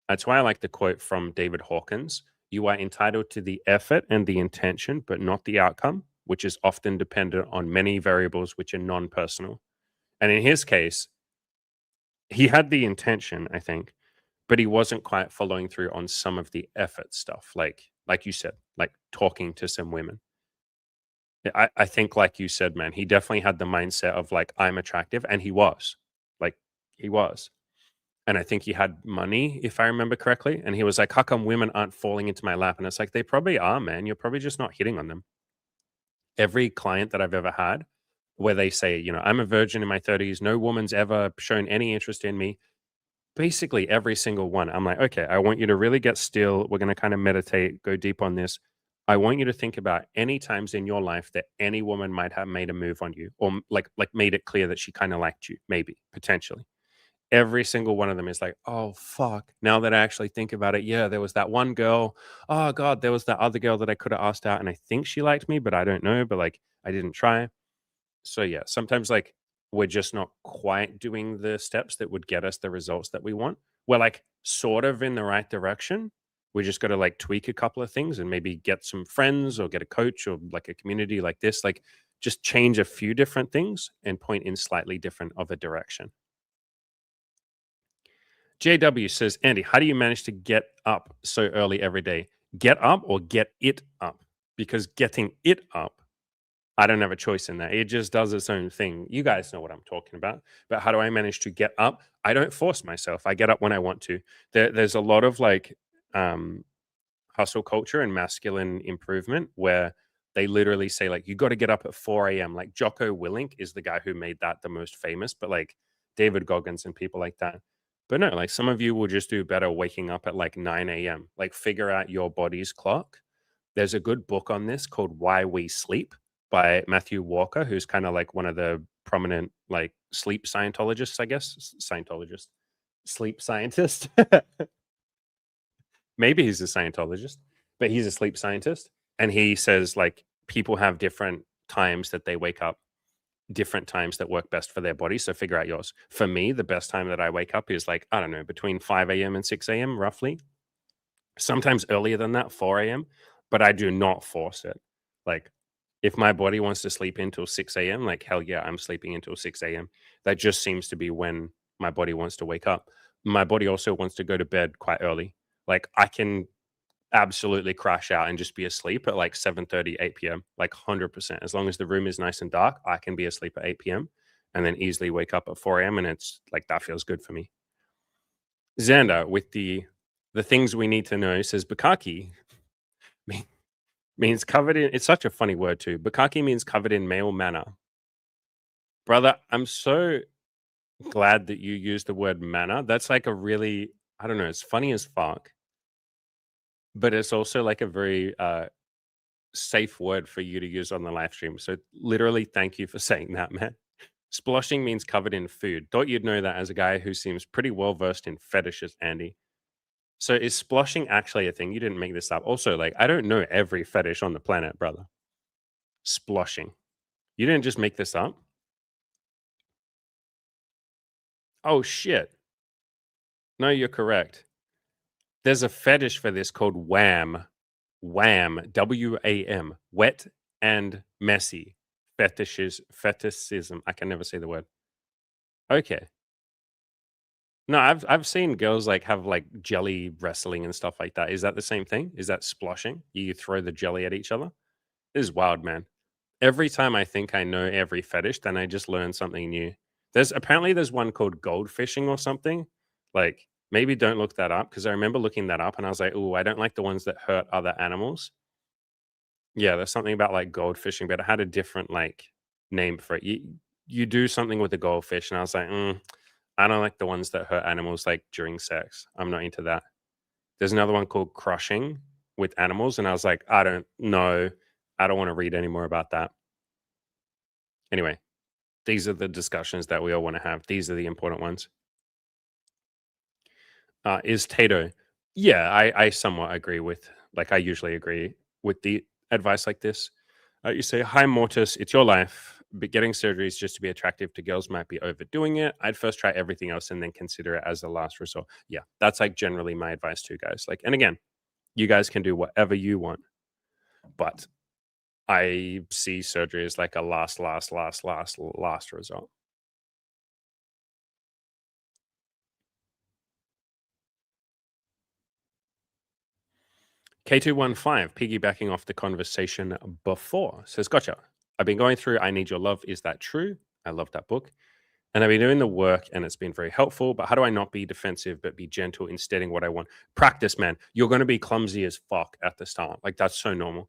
[SPEAKER 1] That's why I like the quote from David Hawkins. You are entitled to the effort and the intention, but not the outcome, which is often dependent on many variables which are non-personal. And in his case, he had the intention, I think, but he wasn't quite following through on some of the effort stuff, like you said, like talking to some women. I think, like you said, man, he definitely had the mindset of like, I'm attractive, and he was, like, he was. And I think he had money, if I remember correctly. And he was like, how come women aren't falling into my lap? And it's like, they probably are, man. You're probably just not hitting on them. Every client that I've ever had where they say, you know, I'm a virgin in my 30s, no woman's ever shown any interest in me. Basically, every single one, I'm like, okay, I want you to really get still. We're going to kind of meditate, go deep on this. I want you to think about any times in your life that any woman might have made a move on you, or like made it clear that she kind of liked you, maybe potentially. Every single one of them is like, oh fuck. Now that I actually think about it, yeah, there was that one girl. Oh god, there was that other girl that I could have asked out, and I think she liked me, but I don't know. But like, I didn't try. So yeah, sometimes like we're just not quite doing the steps that would get us the results that we want. We're like sort of in the right direction. We just got to like tweak a couple of things and maybe get some friends or get a coach or like a community like this, like just change a few different things and point in slightly different of a direction. JW says, Andy, how do you manage to get up so early every day? Get up or get it up? Because getting it up, I don't have a choice in that. It just does its own thing. You guys know what I'm talking about. But how do I manage to get up? I don't force myself. I get up when I want to. There's a lot of like hustle culture and masculine improvement where they literally say like, you got to get up at 4 a.m. Like Jocko Willink is the guy who made that the most famous, but like David Goggins and people like that. But no, like some of you will just do better waking up at like 9 a.m. Like figure out your body's clock. There's a good book on this called Why We Sleep by Matthew Walker, who's kind of like one of the prominent like sleep Scientologists, I guess. Scientologist, sleep scientist. Maybe he's a Scientologist, but he's a sleep scientist. And he says like people have different times that they wake up, different times that work best for their body. So figure out yours. For me, the best time that I wake up is like, I don't know, between 5 a.m. and 6 a.m. roughly. Sometimes earlier than that, 4 a.m. But I do not force it. Like if my body wants to sleep until 6 a.m., like hell yeah, I'm sleeping until 6 a.m. That just seems to be when my body wants to wake up. My body also wants to go to bed quite early. Like I can absolutely crash out and just be asleep at like 7:30, 8 p.m. Like 100%. As long as the room is nice and dark, I can be asleep at 8 p.m. and then easily wake up at 4 a.m. and it's like that feels good for me. Xander with the things we need to know says Bukaki mean- means covered in. It's such a funny word too. Bukaki means covered in male manner. Brother, I'm so glad that you used the word manner. That's like a really, I don't know, it's funny as fuck, but it's also like a very safe word for you to use on the live stream. So literally, thank you for saying that, man. Sploshing means covered in food. Thought you'd know that as a guy who seems pretty well versed in fetishes, Andy. So is sploshing actually a thing? You didn't make this up. Also, like, I don't know every fetish on the planet, brother. Sploshing. You didn't just make this up? Oh shit. No, you're correct. There's a fetish for this called wham. Wham. WAM. Wet and messy. Fetishism. I can never say the word. Okay. No, I've seen girls like have like jelly wrestling and stuff like that. Is that the same thing? Is that sploshing? You throw the jelly at each other? This is wild, man. Every time I think I know every fetish, then I just learn something new. There's one called gold fishing or something. Like maybe don't look that up because I remember looking that up and I was like, oh, I don't like the ones that hurt other animals. Yeah, there's something about like gold fishing, but it had a different like name for it. You do something with the goldfish, and I was like, I don't like the ones that hurt animals like during sex. I'm not into that. There's another one called crushing with animals, and I was like, I don't know. I don't want to read any more about that. Anyway, these are the discussions that we all want to have. These are the important ones. Is Tato? Yeah, I somewhat agree with. Like, I usually agree with the advice like this. You say, "Hi, Mortis. It's your life, but getting surgeries just to be attractive to girls might be overdoing it. I'd first try everything else and then consider it as a last resort." Yeah, that's like generally my advice too, guys. Like, and again, you guys can do whatever you want, but I see surgery as like a last result. K215, piggybacking off the conversation before, says, Gotcha. I've been going through I Need Your Love. Is that true? I love that book. And I've been doing the work and it's been very helpful. But how do I not be defensive but be gentle in stating what I want? Practice, man. You're going to be clumsy as fuck at the start. Like, that's so normal.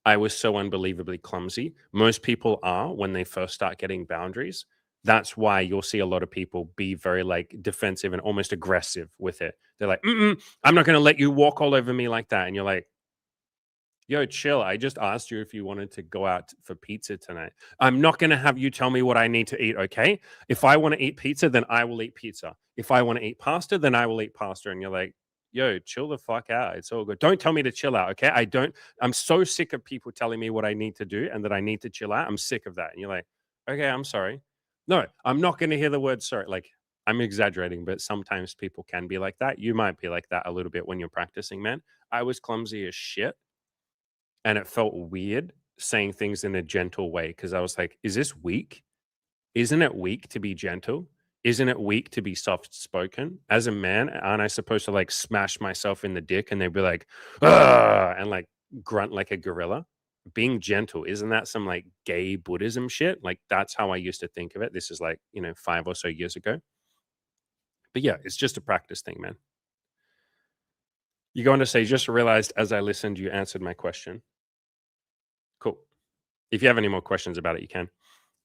[SPEAKER 1] I was so unbelievably clumsy. Most people are when they first start getting boundaries. That's why you'll see a lot of people be very like defensive and almost aggressive with it. They're like, I'm not going to let you walk all over me like that. And you're like, yo, chill. I just asked you if you wanted to go out for pizza tonight. I'm not going to have you tell me what I need to eat, okay? If I want to eat pizza, then I will eat pizza. If I want to eat pasta, then I will eat pasta. And you're like, yo, chill the fuck out. It's all good. Don't tell me to chill out, okay? I'm so sick of people telling me what I need to do and that I need to chill out. I'm sick of that. And you're like, okay, I'm sorry. No, I'm not going to hear the word sorry. Like, I'm exaggerating, but sometimes people can be like that. You might be like that a little bit when you're practicing, man. I was clumsy as shit and it felt weird saying things in a gentle way because I was like, is this weak? Isn't it weak to be gentle? Isn't it weak to be soft spoken? As a man, aren't I supposed to like smash myself in the dick and they'd be like, "Ugh," and like grunt like a gorilla? Being gentle, isn't that some like gay Buddhism shit? Like, that's how I used to think of it. This is like, 5 or so years ago. But yeah, it's just a practice thing, man. You go on to say, just realized as I listened, you answered my question. Cool. If you have any more questions about it, you can.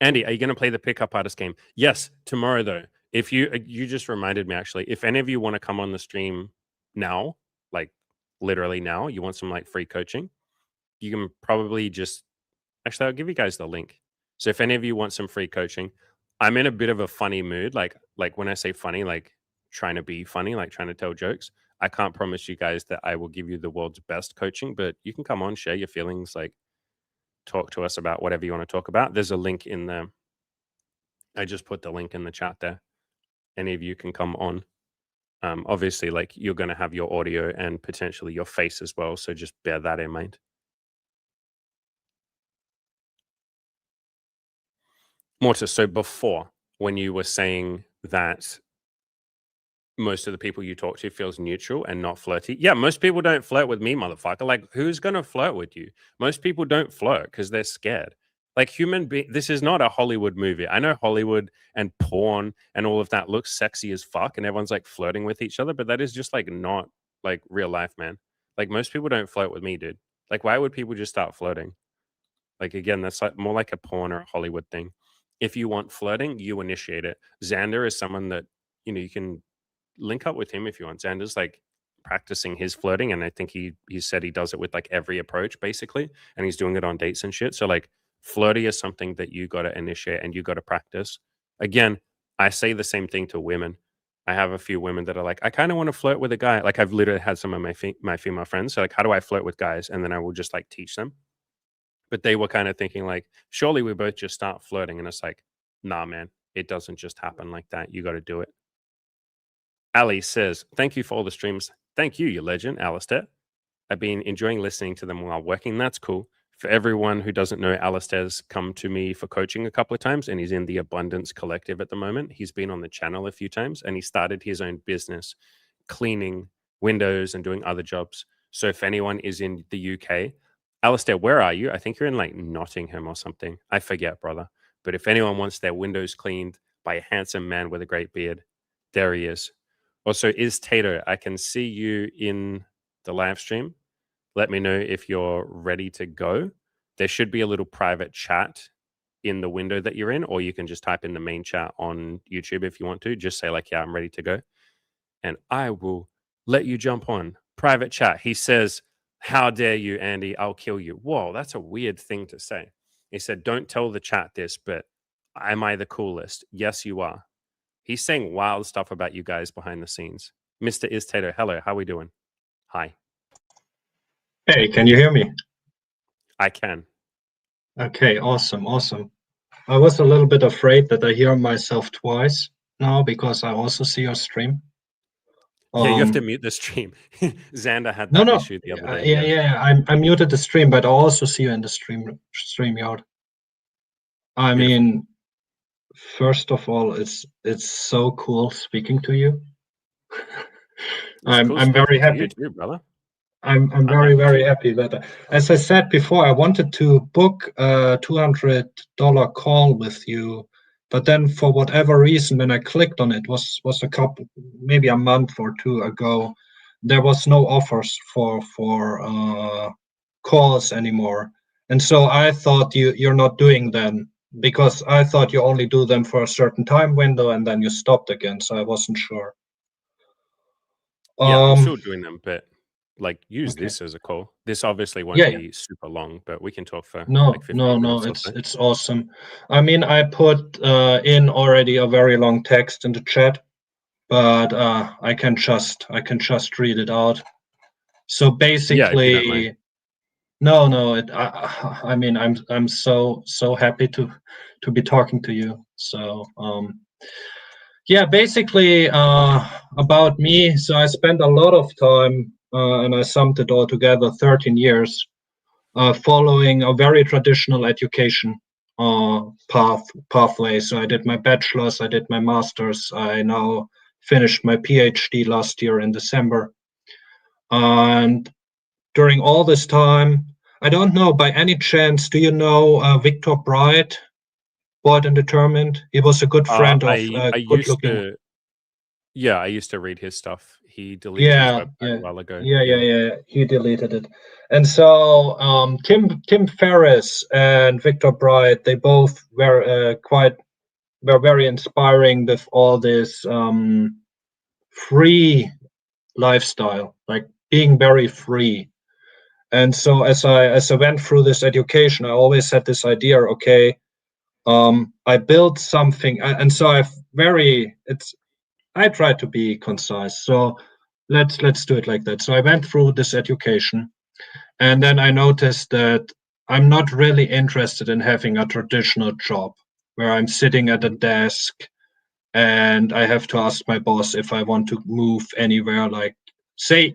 [SPEAKER 1] Andy, are you going to play the pickup artist game? Yes, tomorrow though. If you just reminded me actually, if any of you want to come on the stream now, like literally now, you want some like free coaching, you can probably just actually I'll give you guys the link. So if any of you want some free coaching, I'm in a bit of a funny mood. Like when I say funny, like trying to be funny, like trying to tell jokes. I can't promise you guys that I will give you the world's best coaching, but you can come on, share your feelings, like talk to us about whatever you want to talk about. There's a link in there. I just put the link in the chat there. Any of you can come on. Obviously, like you're going to have your audio and potentially your face as well. So just bear that in mind. Mortis, so before when you were saying that most of the people you talk to feels neutral and not flirty. Yeah, most people don't flirt with me, motherfucker. Like, who's gonna flirt with you? Most people don't flirt because they're scared. Like this is not a Hollywood movie. I know Hollywood and porn and all of that looks sexy as fuck, and everyone's like flirting with each other, but that is just like not like real life, man. Like most people don't flirt with me, dude. Like, why would people just start flirting? Like again, that's like more like a porn or a Hollywood thing. If you want flirting, you initiate it. Xander is someone that you can link up with him if you want. Xander's like practicing his flirting, and I think he said he does it with like every approach basically, and he's doing it on dates and shit. So like flirty is something that you got to initiate and you got to practice. Again, I say the same thing to women. I have a few women that are like, I kind of want to flirt with a guy. Like I've literally had some of my female friends. So like, how do I flirt with guys? And then I will just like teach them. But they were kind of thinking like, surely we both just start flirting, and it's like, nah, man, it doesn't just happen like that. You got to do it. Ali says, thank you for all the streams. Thank you, you legend, Alistair. I've been enjoying listening to them while working. That's cool. For everyone who doesn't know, Alistair's come to me for coaching a couple of times, and he's in the Abundance Collective at the moment. He's been on the channel a few times, and he started his own business cleaning windows and doing other jobs. So if anyone is in the UK, Alistair, where are you? I think you're in like Nottingham or something. I forget, brother. But if anyone wants their windows cleaned by a handsome man with a great beard, there he is. Also, is Tato, I can see you in the live stream. Let me know if you're ready to go. There should be a little private chat in the window that you're in, or you can just type in the main chat on YouTube if you want to. Just say like, yeah, I'm ready to go. And I will let you jump on. Private chat. He says, how dare you, Andy? I'll kill you. Whoa, that's a weird thing to say. He said, don't tell the chat this, but am I the coolest? Yes, you are. He's saying wild stuff about you guys behind the scenes. Mr. Istato, hello, how we doing? Hi.
[SPEAKER 2] Hey, can you hear me?
[SPEAKER 1] I can.
[SPEAKER 2] Okay, awesome. I was a little bit afraid that I hear myself twice now because I also see your stream.
[SPEAKER 1] Yeah, you have to mute the stream. Xander had
[SPEAKER 2] No,
[SPEAKER 1] that
[SPEAKER 2] no,
[SPEAKER 1] issue the other day.
[SPEAKER 2] yeah. I muted the stream, but I also see you in the StreamYard. I
[SPEAKER 1] Beautiful.
[SPEAKER 2] mean, first of all, it's so cool speaking to you.
[SPEAKER 1] It's cool
[SPEAKER 2] I'm very
[SPEAKER 1] speaking to you
[SPEAKER 2] happy.
[SPEAKER 1] too, brother.
[SPEAKER 2] I'm very happy that, as I said before, I wanted to book a $200 call with you, but then for whatever reason, when I clicked on it, was a couple, maybe a month or two ago, there was no offers for calls anymore, and so I thought you're not doing them because I thought you only do them for a certain time window and then you stopped again, so I wasn't sure.
[SPEAKER 1] Yeah, I'm still doing them, but like use
[SPEAKER 2] Okay.
[SPEAKER 1] this as a call. This obviously won't
[SPEAKER 2] Yeah,
[SPEAKER 1] be super long, but we can talk for like
[SPEAKER 2] no,
[SPEAKER 1] 15 minutes or so.
[SPEAKER 2] it's awesome. I mean, I put in already a very long text in the chat, but I can just read it out. So
[SPEAKER 1] Yeah, if you don't mind.
[SPEAKER 2] basically, no, I mean, I'm so happy to be talking to you. So yeah, basically about me. So I spent a lot of time, and I summed it all together, 13 years. Following a very traditional education pathway. So I did my bachelor's, I did my master's, I now finished my PhD last year in December. And during all this time, I don't know, by any chance, do you know Victor Bright, Bored and Determined? He was a good friend of
[SPEAKER 1] I
[SPEAKER 2] good
[SPEAKER 1] used
[SPEAKER 2] looking.
[SPEAKER 1] to Yeah, I used to read his stuff. He deleted his
[SPEAKER 2] Yeah,
[SPEAKER 1] website a while ago.
[SPEAKER 2] He deleted it. And so Tim Ferriss and Victor Bright, they both were very inspiring with all this free lifestyle, like being very free. And so as I went through this education, I always had this idea, okay, I built something, and so I try to be concise. So let's do it like that. So I went through this education, and then I noticed that I'm not really interested in having a traditional job where I'm sitting at a desk and I have to ask my boss if I want to move anywhere. Like say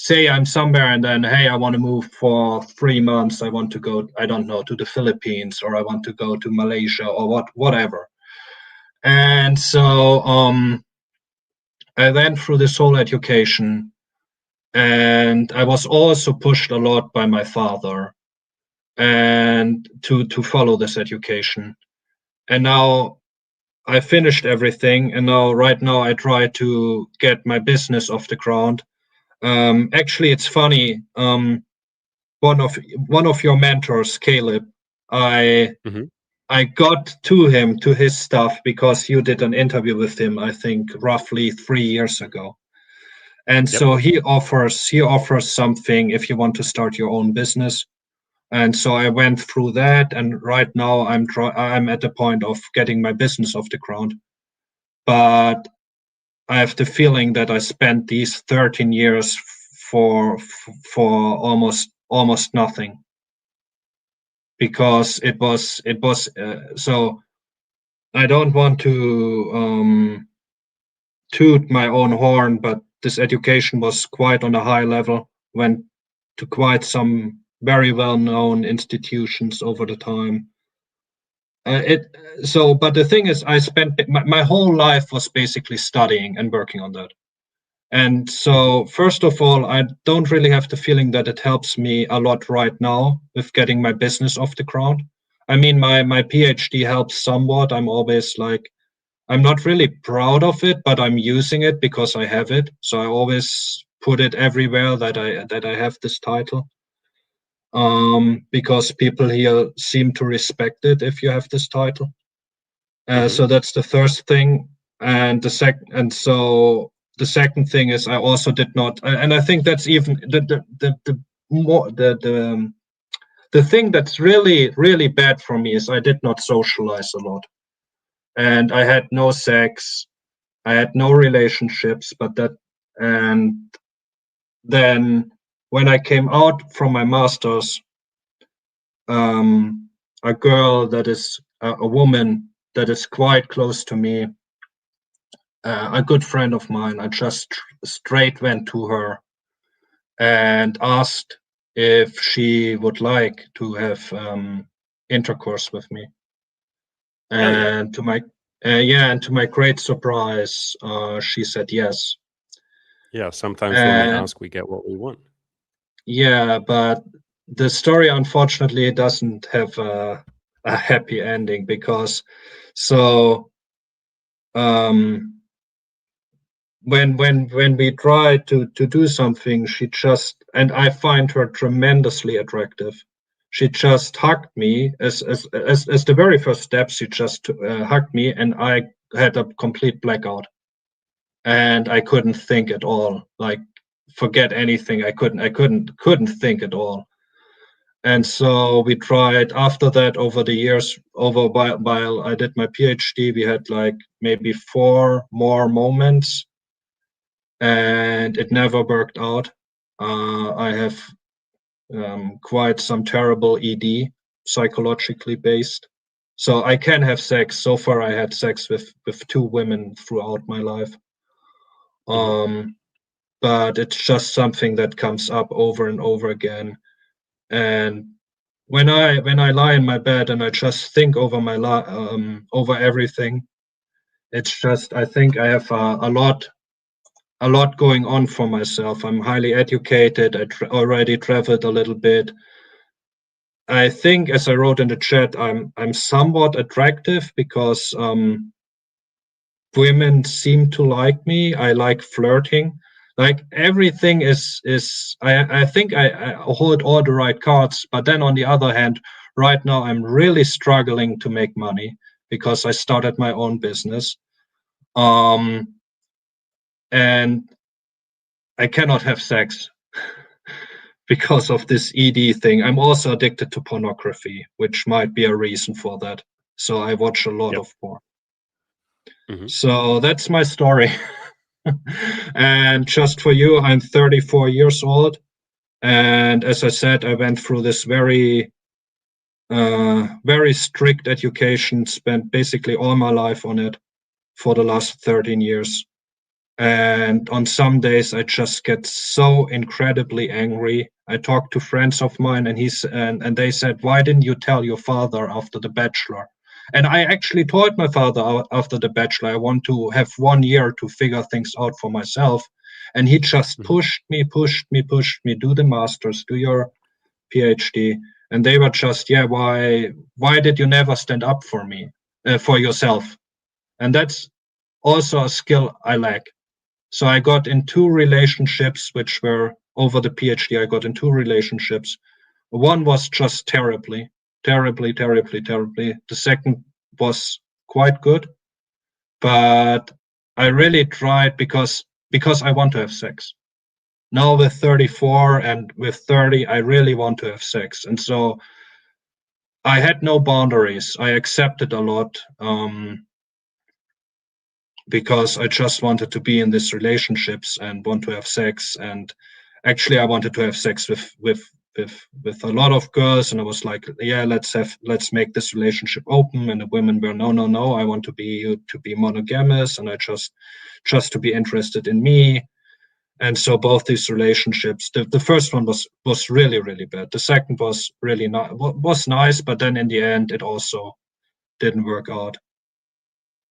[SPEAKER 2] I'm somewhere and then, hey, I want to move for 3 months. I want to go, I don't know, to the Philippines, or I want to go to Malaysia, or whatever. And so I went through this whole education, and I was also pushed a lot by my father and to follow this education. And now I finished everything, and right now I try to get my business off the ground. Actually, it's funny. One of your mentors, Caleb, I
[SPEAKER 1] Hmm.
[SPEAKER 2] I got to him, to his stuff, because you did an interview with him, I think roughly 3 years ago. And
[SPEAKER 1] Yep.
[SPEAKER 2] so he offers something if you want to start your own business. And so I went through that, and right now I'm at the point of getting my business off the ground. But I have the feeling that I spent these 13 years for almost nothing, because it was so. I don't want to toot my own horn, but this education was quite on a high level. Went to quite some very well-known institutions over the time. It so, but the thing is, I spent my whole life was basically studying and working on that. And
[SPEAKER 1] Hmm.
[SPEAKER 2] so, first of all, I don't really have the feeling that it helps me a lot right now with getting my business off the ground. I mean, my PhD helps somewhat. I'm always like, I'm not really proud of it, but I'm using it because I have it. So I always put it everywhere that I have this title. Because people here seem to respect it if you have this title.
[SPEAKER 1] Hmm.
[SPEAKER 2] So that's the first thing, and the second thing is I also did not, and I think that's even the more the thing that's really bad for me is I did not socialize a lot, and I had no sex, I had no relationships, and then when I came out from my masters, um, a girl that is a woman that is quite close to me, a good friend of mine, I just straight went to her and asked if she would like to have intercourse with me.
[SPEAKER 1] Hell yeah.
[SPEAKER 2] And to my great surprise, she said yes.
[SPEAKER 1] Yeah. Sometimes when we
[SPEAKER 2] And
[SPEAKER 1] ask, we get what we want.
[SPEAKER 2] yeah, but the story unfortunately doesn't have a happy ending, because so um, when we try to do something, she just, and I find her tremendously attractive. She just hugged me as the very first step. She just hugged me, and I had a complete blackout, and I couldn't think at all. Like, forget anything. I couldn't think at all. And so we tried after that, over the years, while I did my PhD, we had like maybe 4 more moments, and it never worked out. I have quite some terrible ED, psychologically based. So I can have sex. So far, I had sex with 2 women throughout my life.
[SPEAKER 1] Hmm.
[SPEAKER 2] Um, but it's just something that comes up over and over again. And when I lie in my bed and I just think over over everything, it's just, I think I have a lot going on for myself. I'm highly educated. I already traveled a little bit. I think, as I wrote in the chat, I'm somewhat attractive because women seem to like me. I like flirting. Like, everything is. I think I hold all the right cards, but then on the other hand, right now I'm really struggling to make money because I started my own business. Um, and I cannot have sex because of this ED thing. I'm also addicted to pornography, which might be a reason for that. So I watch a lot
[SPEAKER 1] Yep.
[SPEAKER 2] of porn.
[SPEAKER 1] Hmm.
[SPEAKER 2] So that's my story. And just for you, I'm 34 years old. And as I said, I went through this very strict education, spent basically all my life on it for the last 13 years. And on some days, I just get so incredibly angry. I talked to friends of mine, and they said, "Why didn't you tell your father after the bachelor?" And I actually told my father after the bachelor, I want to have 1 year to figure things out for myself. And he just
[SPEAKER 1] Mhm.
[SPEAKER 2] pushed me, do the masters, do your PhD. And they were just, yeah, why did you never stand up for me, for yourself? And that's also a skill I lack. So I got in 2 relationships, which were over the PhD. I got in 2 relationships. One was just terribly, terribly, terribly, terribly. The second was quite good, but I really tried because I want to have sex. Now with 34 and with 30, I really want to have sex. And so I had no boundaries. I accepted a lot. Because I just wanted to be in these relationships and want to have sex. And actually, I wanted to have sex with a lot of girls, and I was like, yeah, let's make this relationship open. And the women were, no, no, no, I want to be monogamous, and I just to be interested in me. And so both these relationships, the first one was really really bad. The second was really not was nice, but then in the end, it also didn't work out.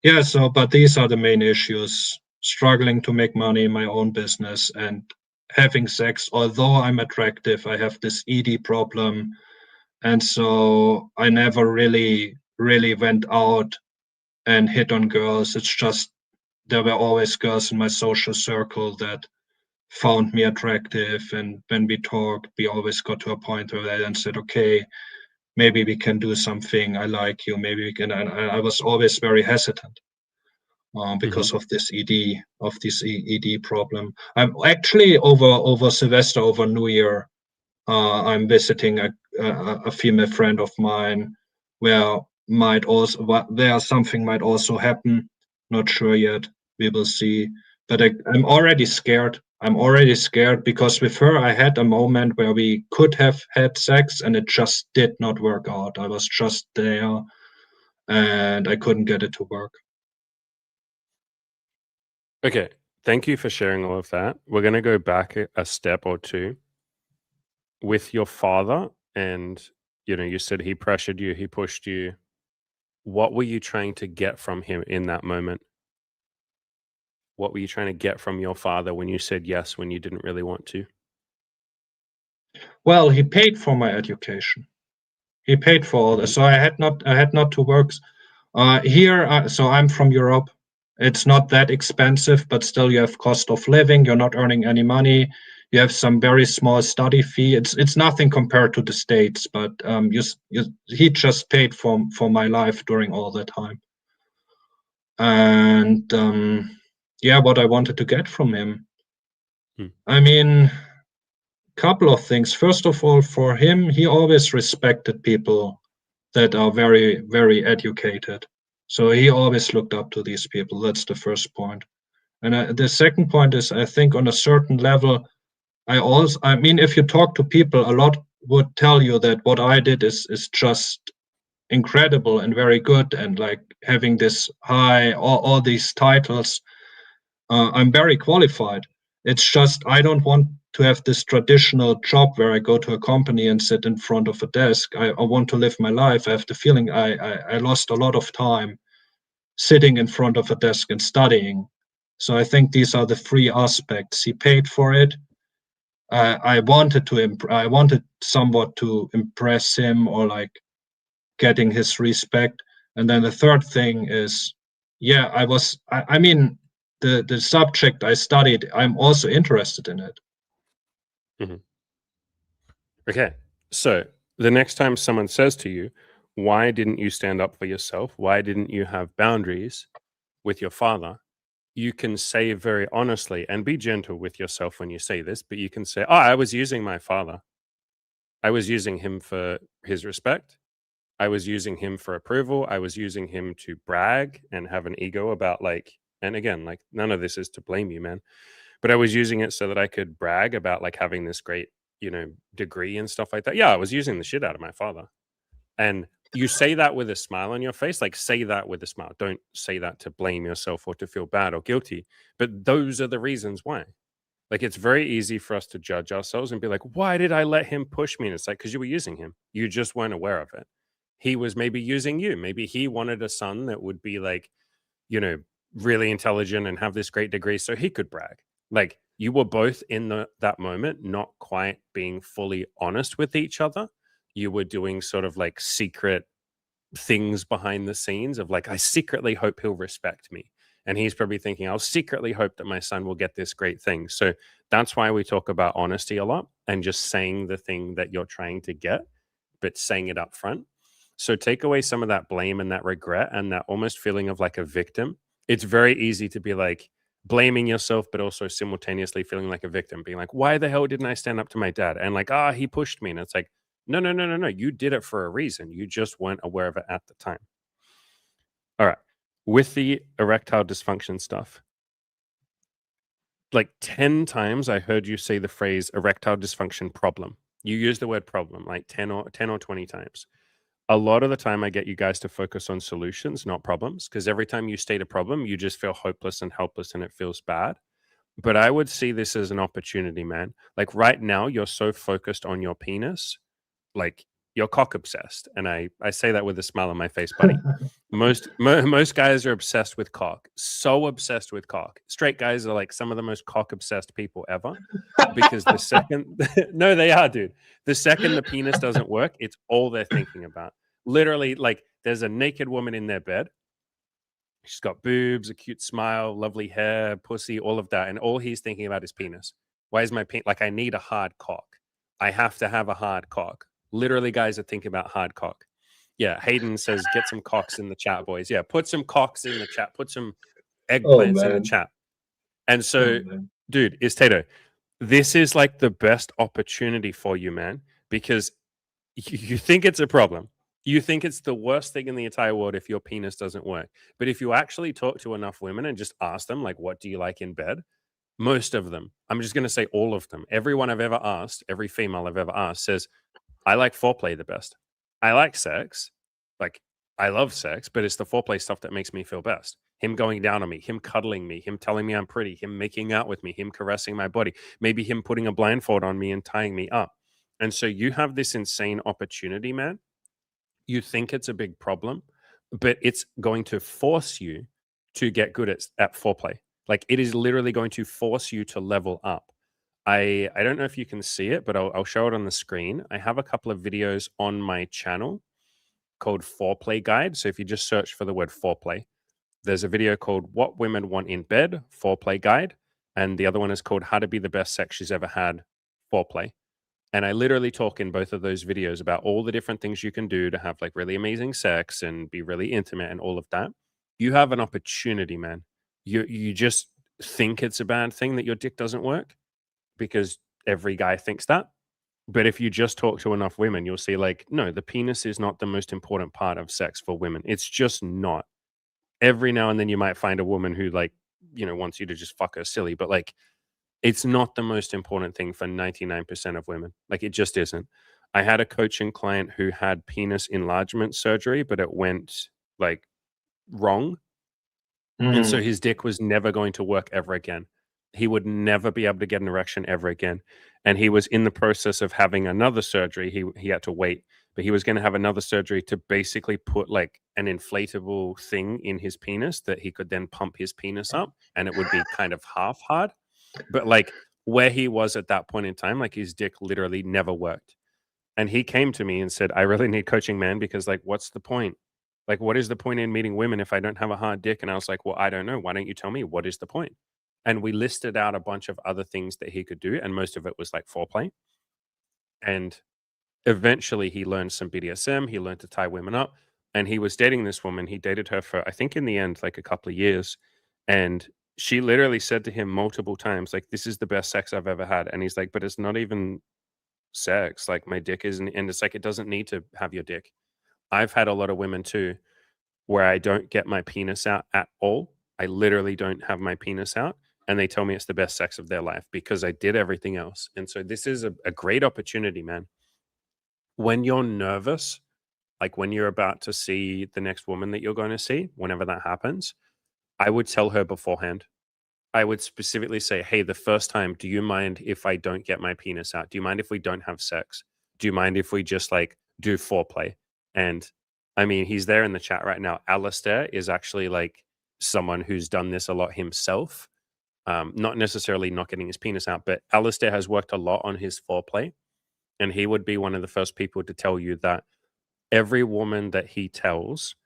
[SPEAKER 2] Yeah, so but these are the main issues: struggling to make money in my own business and having sex. Although I'm attractive, I have this ED problem, and so I never really went out and hit on girls. It's just there were always girls in my social circle that found me attractive, and when we talked, we always got to a point where I then said, okay, maybe we can do something. I like you. Maybe we can. And I was always very hesitant because
[SPEAKER 1] Mhm.
[SPEAKER 2] of this ED problem. I'm actually over Sylvester, over New Year. I'm visiting a female friend of mine, where something might also happen. Not sure yet. We will see. But I'm already scared. I'm already scared because with her I had a moment where we could have had sex and it just did not work out. I was just there and I couldn't get it to work.
[SPEAKER 1] Okay. Thank you for sharing all of that. We're going to go back a step or two with your father. And, you said he pressured you, he pushed you. What were you trying to get from him in that moment? What were you trying to get from your father when you said yes when you didn't really want to?
[SPEAKER 2] Well, he paid for my education. He paid for all
[SPEAKER 1] Mhm.
[SPEAKER 2] this, so I had not to work. Here, so I'm from Europe. It's not that expensive, but still you have cost of living. You're not earning any money. You have some very small study fee. It's nothing compared to the States, but he just paid for my life during all that time. And yeah, what I wanted to get from him.
[SPEAKER 1] Mm.
[SPEAKER 2] I mean, couple of things. First of all, for him, he always respected people that are very, very educated. So he always looked up to these people. That's the first point. And the second point is, I think on a certain level, I mean, if you talk to people, a lot would tell you that what I did is just incredible and very good, and like having this high, all these titles. I'm very qualified. It's just I don't want to have this traditional job where I go to a company and sit in front of a desk. I want to live my life. I have the feeling I lost a lot of time sitting in front of a desk and studying. So I think these are the three aspects. He paid for it. I wanted somewhat to impress him, or like getting his respect. And then the third thing is, yeah, I mean, the subject I studied, I'm also interested in it.
[SPEAKER 1] Mhm. Okay. So the next time someone says to you, why didn't you stand up for yourself? Why didn't you have boundaries with your father? You can say very honestly and be gentle with yourself when you say this, but you can say, oh, I was using my father. I was using him for his respect. I was using him for approval. I was using him to brag and have an ego about, like, and again, like, none of this is to blame you, man. But I was using it so that I could brag about, like, having this great, degree and stuff like that. Yeah, I was using the shit out of my father. And you say that with a smile on your face, like, say that with a smile. Don't say that to blame yourself or to feel bad or guilty. But those are the reasons why. Like, it's very easy for us to judge ourselves and be like, why did I let him push me? And it's like, because you were using him. You just weren't aware of it. He was maybe using you. Maybe he wanted a son that would be like, you know, really intelligent and have this great degree so he could brag. Like you were both in that moment not quite being fully honest with each other. You were doing sort of like secret things behind the scenes of like, I secretly hope he'll respect me. And he's probably thinking, I'll secretly hope that my son will get this great thing. So that's why we talk about honesty a lot and just saying the thing that you're trying to get, but saying it up front. So take away some of that blame and that regret and that almost feeling of like a victim. It's very easy to be like blaming yourself, but also simultaneously feeling like a victim, being like, why the hell didn't I stand up to my dad? And like, he pushed me. And it's like, no, no, no, no, no. You did it for a reason. You just weren't aware of it at the time. All right. With the erectile dysfunction stuff, like 10 times I heard you say the phrase erectile dysfunction problem. You use the word problem like 10 or 20 times. A lot of the time I get you guys to focus on solutions, not problems, because every time you state a problem, you just feel hopeless and helpless and it feels bad. But I would see this as an opportunity, man. Like right now, you're so focused on your penis, like you're cock obsessed. And I say that with a smile on my face, buddy. Most guys are obsessed with cock, so obsessed with cock. Straight guys are like some of the most cock obsessed people ever because the second no, they are, dude. The second the penis doesn't work, it's all they're thinking about. Literally, like there's a naked woman in their bed. She's got boobs, a cute smile, lovely hair, pussy, all of that. And all he's thinking about is penis. Why is my penis? Like, I need a hard cock. I have to have a hard cock. Literally, guys are thinking about hard cock. Yeah, Hayden says, get some cocks in the chat, boys. Yeah, put some cocks in the chat. Put some eggplants in the chat. And so, dude, is Tato, this is like the best opportunity for you, man, because you think it's a problem. You think it's the worst thing in the entire world if your penis doesn't work. But if you actually talk to enough women and just ask them, like, what do you like in bed? Most of them, I'm just going to say all of them, everyone I've ever asked, every female I've ever asked says, I like foreplay the best. I like sex. Like, I love sex, but it's the foreplay stuff that makes me feel best. Him going down on me, him cuddling me, him telling me I'm pretty, him making out with me, him caressing my body, maybe him putting a blindfold on me and tying me up. And so you have this insane opportunity, man. You think it's a big problem, but it's going to force you to get good at foreplay. Like it is literally going to force you to level up. I don't know if you can see it, but I'll show it on the screen. I have a couple of videos on my channel called Foreplay Guide. So if you just search for the word foreplay, there's a video called What Women Want in Bed, Foreplay Guide. And the other one is called How to Be the Best Sex She's Ever Had, Foreplay. And I literally talk in both of those videos about all the different things you can do to have like really amazing sex and be really intimate and all of that. You have an opportunity, man. You just think it's a bad thing that your dick doesn't work because every guy thinks that. But if you just talk to enough women, you'll see like, no, the penis is not the most important part of sex for women. It's just not. Every now and then you might find a woman who like, wants you to just fuck her silly, but like it's not the most important thing for 99% of women. Like it just isn't. I had a coaching client who had penis enlargement surgery, but it went like wrong. And so his dick was never going to work ever again. He would never be able to get an erection ever again. And he was in the process of having another surgery. He had to wait, but he was going to have another surgery to basically put like an inflatable thing in his penis that he could then pump his penis up and it would be kind of half hard. But like where he was at that point in time, like his dick literally never worked. And he came to me and said, I really need coaching, man, because like, what's the point? Like, what is the point in meeting women if I don't have a hard dick? And I was like, well, I don't know. Why don't you tell me what is the point? And we listed out a bunch of other things that he could do. And most of it was like foreplay. And eventually he learned some BDSM. He learned to tie women up. And he was dating this woman. He dated her for, I think in the end, like a couple of years. And she literally said to him multiple times, like, this is the best sex I've ever had. And he's like, but it's not even sex. Like my dick isn't, and it's like, it doesn't need to have your dick. I've had a lot of women too, where I don't get my penis out at all. I literally don't have my penis out. And they tell me it's the best sex of their life because I did everything else. And so this is a great opportunity, man. When you're nervous, like when you're about to see the next woman that you're going to see, whenever that happens, I would tell her beforehand. I would specifically say, hey, the first time, do you mind if I don't get my penis out? Do you mind if we don't have sex? Do you mind if we just like do foreplay? And I mean, he's there in the chat right now. Alistair is actually like someone who's done this a lot himself. Not necessarily not getting his penis out, but Alistair has worked a lot on his foreplay. And he would be one of the first people to tell you that every woman that he tells,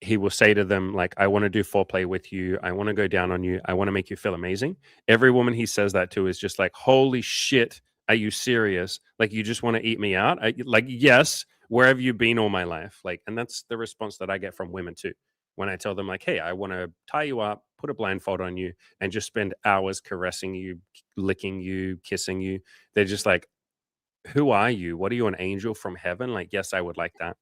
[SPEAKER 1] he will say to them, like, I want to do foreplay with you. I want to go down on you. I want to make you feel amazing. Every woman he says that to is just like, holy shit, are you serious? Like, you just want to eat me out? Like, yes, where have you been all my life? Like, and that's the response that I get from women too. When I tell them, like, hey, I want to tie you up, put a blindfold on you, and just spend hours caressing you, licking you, kissing you. They're just like, who are you? What are you, an angel from heaven? Like, yes, I would like that.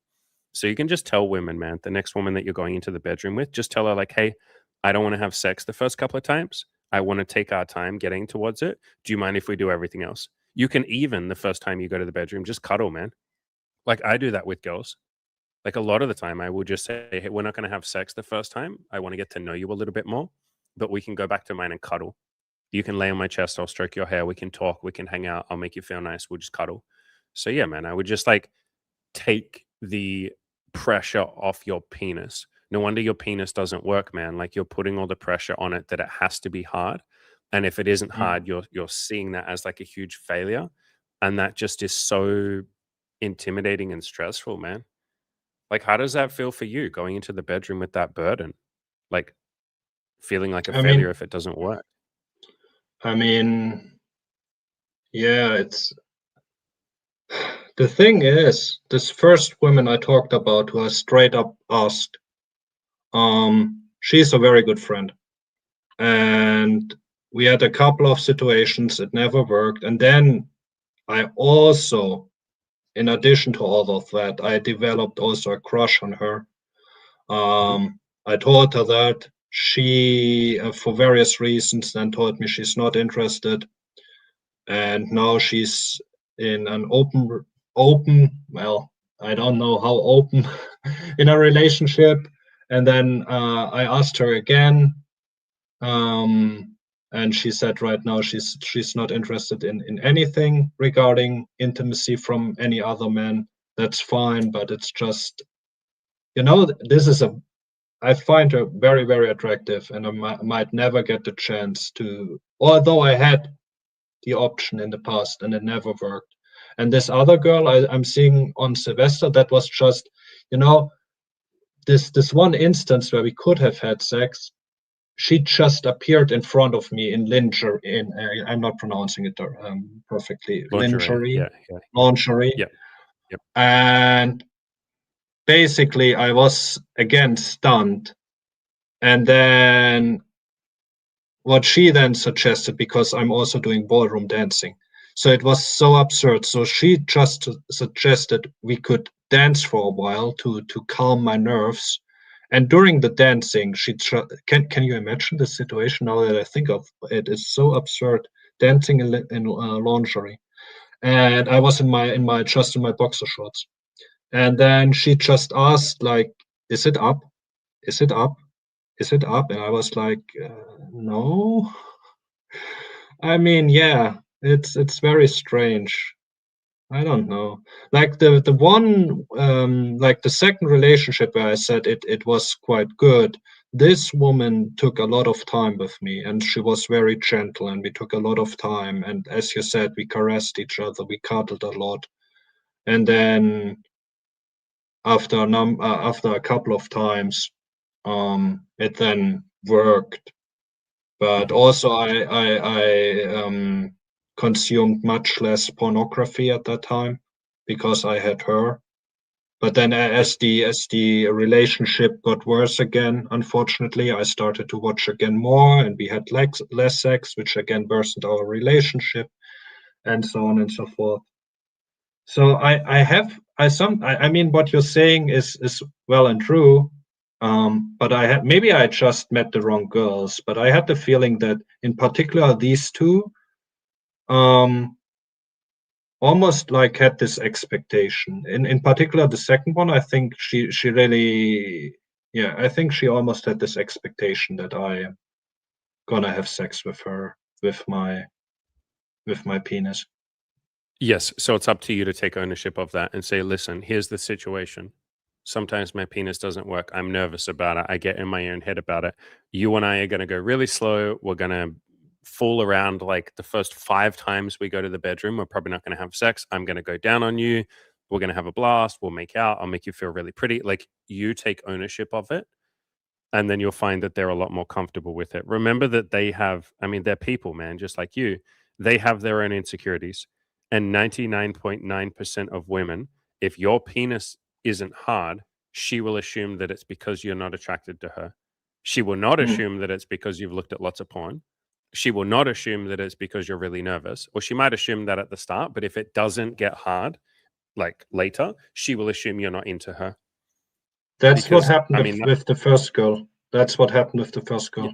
[SPEAKER 1] So you can just tell women, man, the next woman that you're going into the bedroom with, just tell her, like, hey, I don't want to have sex the first couple of times. I want to take our time getting towards it. Do you mind if we do everything else? You can even, the first time you go to the bedroom, just cuddle, man. Like, I do that with girls. Like, a lot of the time, I will just say, hey, we're not going to have sex the first time. I want to get to know you a little bit more, but we can go back to mine and cuddle. You can lay on my chest. I'll stroke your hair. We can talk. We can hang out. I'll make you feel nice. We'll just cuddle. So, yeah, man, I would just like take the pressure off your penis. No wonder your penis doesn't work, man. Like, you're putting all the pressure on it that it has to be hard. And if it isn't hard, you're seeing that as like a huge failure. And that just is so intimidating and stressful, man. Like, how does that feel for you going into the bedroom with that burden? Like, feeling like a
[SPEAKER 2] I
[SPEAKER 1] failure
[SPEAKER 2] mean,
[SPEAKER 1] if it doesn't work?
[SPEAKER 2] I mean, yeah, it's the thing is, this first woman I talked about who I straight up asked, she's a very good friend. And we had a couple of situations, it never worked. And then I also, in addition to all of that, I developed also a crush on her. I told her that she, for various reasons, then told me she's not interested. And now she's in an well, I don't know how open, in a relationship. And then I asked her again, and she said right now she's not interested in anything regarding intimacy from any other man. That's fine, but it's just, this is I find her very, very attractive, and I might never get the chance to, although I had the option in the past and it never worked. And this other girl I'm seeing on Sylvester, that was just, this one instance where we could have had sex. She just appeared in front of me in lingerie. I'm not pronouncing it perfectly.
[SPEAKER 1] Lingerie.
[SPEAKER 2] Lingerie,
[SPEAKER 1] Yeah.
[SPEAKER 2] lingerie,
[SPEAKER 1] Yep. Yep.
[SPEAKER 2] and basically I was again stunned. And then what she then suggested, because I'm also doing ballroom dancing, so it was so absurd. So she just suggested we could dance for a while to calm my nerves. And during the dancing, can you imagine the situation now that I think of it? It's so absurd, dancing in lingerie, and I was in my boxer shorts. And then she just asked, like, "Is it up? Is it up? Is it up?" And I was like, "No." I mean, yeah, it's very strange. I don't know. Like the one, like the second relationship where I said it was quite good. This woman took a lot of time with me, and she was very gentle, and we took a lot of time. And as you said, we caressed each other, we cuddled a lot. And then after a couple of times, it then worked. But also, I consumed much less pornography at that time because I had her. But then as the relationship got worse again, unfortunately, I started to watch again more, and we had less sex, which again worsened our relationship, and so on and so forth. So I mean, what you're saying is well and true. But maybe I just met the wrong girls, but I had the feeling that in particular these two almost like had this expectation. In particular the second one, I think she really, yeah, I think she almost had this expectation that I gonna have sex with her with my penis.
[SPEAKER 1] Yes. So it's up to you to take ownership of that and say, listen, here's the situation. Sometimes my penis doesn't work. I'm nervous about it. I get in my own head about it. You and I are going to go really slow. We're going to fool around like the first 5 times we go to the bedroom. We're probably not going to have sex. I'm going to go down on you. We're going to have a blast. We'll make out. I'll make you feel really pretty. Like you take ownership of it. And then you'll find that they're a lot more comfortable with it. Remember that they have, I mean, they're people, man, just like you. They have their own insecurities. And 99.9% of women, if your penis isn't hard, she will assume that it's because you're not attracted to her. She will not
[SPEAKER 2] Mm.
[SPEAKER 1] assume that it's because you've looked at lots of porn. She will not assume that it's because you're really nervous. Or she might assume that at the start, but if it doesn't get hard, like later, she will assume you're not into her.
[SPEAKER 2] That's what
[SPEAKER 1] Because,
[SPEAKER 2] happened
[SPEAKER 1] I mean,
[SPEAKER 2] with the first girl. That's what happened with the first girl.
[SPEAKER 1] yeah.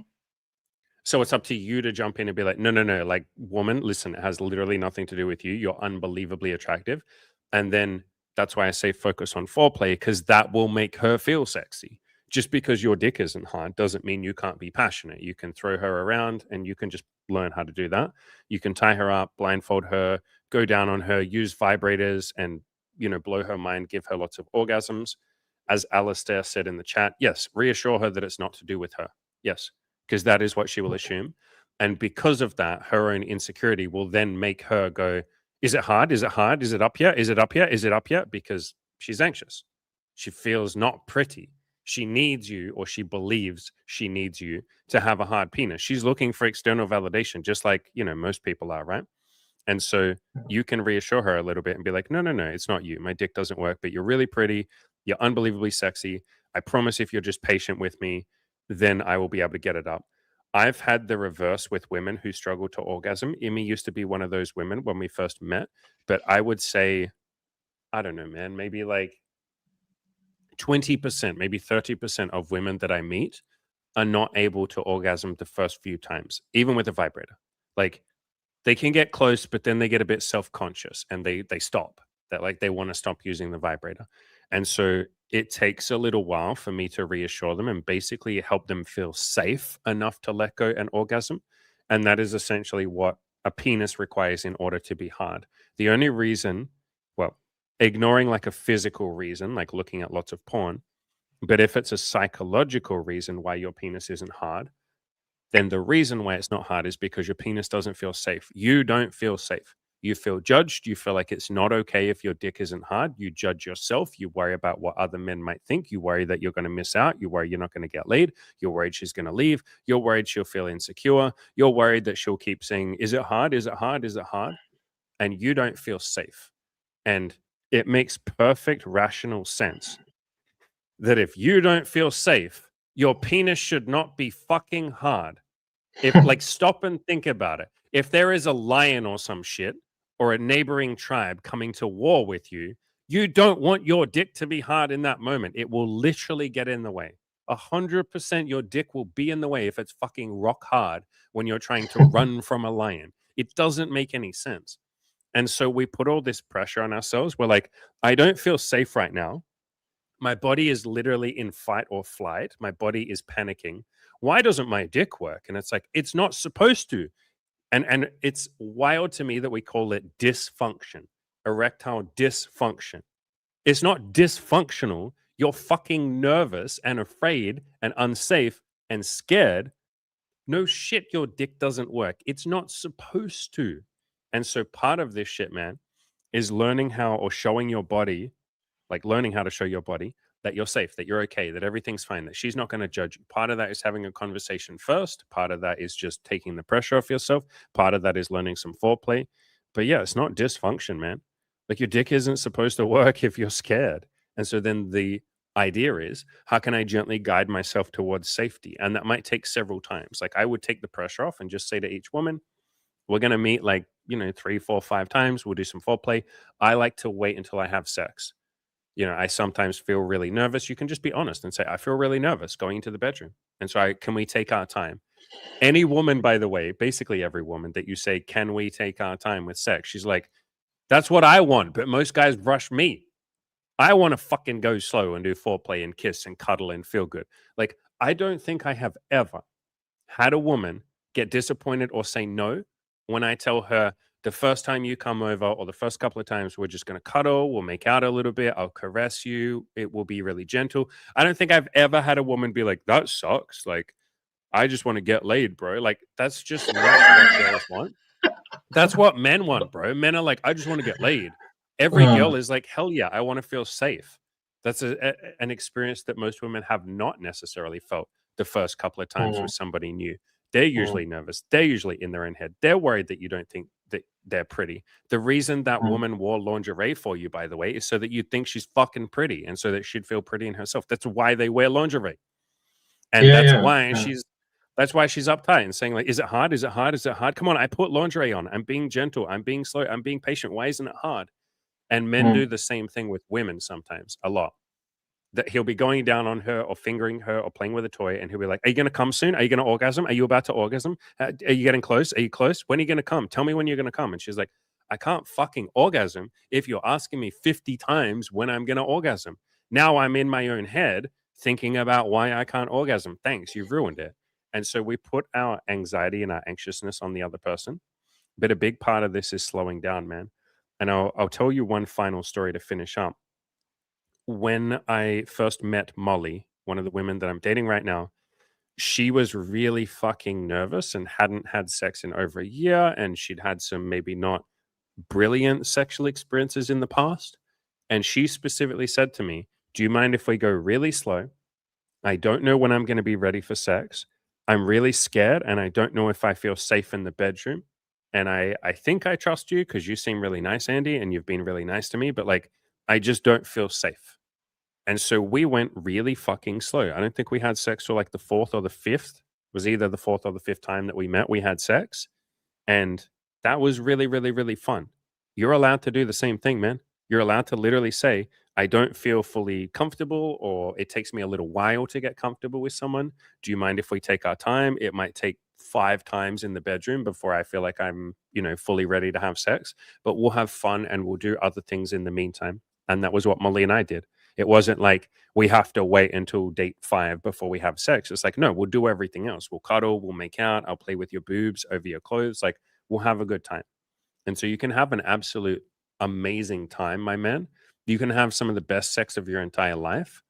[SPEAKER 1] So it's up to you to jump in and be like, no, no, no. Like, woman, listen, it has literally nothing to do with you. You're unbelievably attractive. And then that's why I say focus on foreplay, because that will make her feel sexy. Just because your dick isn't hard doesn't mean you can't be passionate. You can throw her around and you can just learn how to do that. You can tie her up, blindfold her, go down on her, use vibrators and, blow her mind, give her lots of orgasms. As Alistair said in the chat, yes, reassure her that it's not to do with her. Yes, because that is what she will assume. And because of that, her own insecurity will then make her go, is it hard? Is it hard? Is it up here? Is it up here? Is it up here? Because she's anxious. She feels not pretty. She needs you, or she believes she needs you to have a hard penis. She's looking for external validation, just like, most people are, right? And so you can reassure her a little bit and be like, no, no, no, it's not you. My dick doesn't work, but you're really pretty. You're unbelievably sexy. I promise if you're just patient with me, then I will be able to get it up. I've had the reverse with women who struggle to orgasm. Imi used to be one of those women when we first met, but I would say, I don't know, man, maybe like 20%, maybe 30% of women that I meet are not able to orgasm the first few times, even with a vibrator. Like, they can get close, but then they get a bit self-conscious and they stop. That like they want to stop using the vibrator. And so it takes a little while for me to reassure them and basically help them feel safe enough to let go and orgasm. And that is essentially what a penis requires in order to be hard. The only reason, well, ignoring like a physical reason, like looking at lots of porn, but if it's a psychological reason why your penis isn't hard, then the reason why it's not hard is because your penis doesn't feel safe. You don't feel safe. You feel judged. You feel like it's not okay if your dick isn't hard. You judge yourself. You worry about what other men might think. You worry that you're going to miss out. You worry you're not going to get laid. You're worried she's going to leave. You're worried she'll feel insecure. You're worried that she'll keep saying, is it hard? Is it hard? Is it hard? And you don't feel safe. And it makes perfect rational sense that if you don't feel safe, your penis should not be fucking hard. If like stop and think about it. If there is a lion or some shit or a neighboring tribe coming to war with you, you don't want your dick to be hard in that moment. It will literally get in the way. 100% your dick will be in the way if it's fucking rock hard when you're trying to run from a lion. It doesn't make any sense. And so we put all this pressure on ourselves. We're like, I don't feel safe right now. My body is literally in fight or flight. My body is panicking. Why doesn't my dick work? And it's like, it's not supposed to. And it's wild to me that we call it dysfunction, erectile dysfunction. It's not dysfunctional. You're fucking nervous and afraid and unsafe and scared. No shit, your dick doesn't work. It's not supposed to. And so part of this shit, man, is learning how or showing your body, like learning how to show your body that you're safe, that you're okay, that everything's fine, that she's not going to judge you. Part of that is having a conversation first. Part of that is just taking the pressure off yourself. Part of that is learning some foreplay. But yeah, it's not dysfunction, man. Like your dick isn't supposed to work if you're scared. And so then the idea is, how can I gently guide myself towards safety? And that might take several times. Like I would take the pressure off and just say to each woman, we're going to meet like, 3, 4, 5 times. We'll do some foreplay. I like to wait until I have sex. I sometimes feel really nervous. You can just be honest and say, I feel really nervous going into the bedroom. And so can we take our time? Any woman, by the way, basically every woman that you say, can we take our time with sex? She's like, that's what I want. But most guys rush me. I want to fucking go slow and do foreplay and kiss and cuddle and feel good. Like, I don't think I have ever had a woman get disappointed or say no when I tell her, The first time you come over, or the first couple of times, we're just going to cuddle. We'll make out a little bit. I'll caress you. It will be really gentle. I don't think I've ever had a woman be like, that sucks. Like, I just want to get laid, bro. Like, that's just not what girls want. That's what men want, bro. Men are like, I just want to get laid. Every girl is like, hell yeah, I want to feel safe. That's an experience that most women have not necessarily felt the first couple of times with somebody new. They're usually nervous. They're usually in their own head. They're worried that you don't think that they're pretty. The reason that woman wore lingerie for you, by the way, is so that you think she's fucking pretty and so that she'd feel pretty in herself. That's why they wear lingerie. And that's why she's uptight and saying, like, is it hard? Is it hard? Is it hard? Come on, I put lingerie on. I'm being gentle. I'm being slow. I'm being patient. Why isn't it hard? And men do the same thing with women sometimes, a lot. That he'll be going down on her or fingering her or playing with a toy, and he'll be like, are you going to come soon? Are you going to orgasm? Are you about to orgasm? Are you getting close? Are you close? When are you going to come? Tell me when you're going to come. And she's like, I can't fucking orgasm if you're asking me 50 times when I'm going to orgasm. Now I'm in my own head thinking about why I can't orgasm. Thanks, you've ruined it. And so we put our anxiety and our anxiousness on the other person. But a big part of this is slowing down, man. And I'll tell you one final story to finish up. When I first met Molly, one of the women that I'm dating right now, she was really fucking nervous and hadn't had sex in over a year. And she'd had some maybe not brilliant sexual experiences in the past. And she specifically said to me, do you mind if we go really slow? I don't know when I'm going to be ready for sex. I'm really scared and I don't know if I feel safe in the bedroom. And I think I trust you because you seem really nice, Andy, and you've been really nice to me, but like, I just don't feel safe. And so we went really fucking slow. I don't think we had sex for like the fourth or the fifth. It was either the fourth or the fifth time that we met, we had sex. And that was really, really, really fun. You're allowed to do the same thing, man. You're allowed to literally say, I don't feel fully comfortable, or it takes me a little while to get comfortable with someone. Do you mind if we take our time? It might take 5 times in the bedroom before I feel like I'm, fully ready to have sex, but we'll have fun and we'll do other things in the meantime. And that was what Molly and I did. It wasn't like we have to wait until date 5 before we have sex. It's like, no, we'll do everything else. We'll cuddle, we'll make out, I'll play with your boobs over your clothes. Like, we'll have a good time. And so you can have an absolute amazing time, my man. You can have some of the best sex of your entire life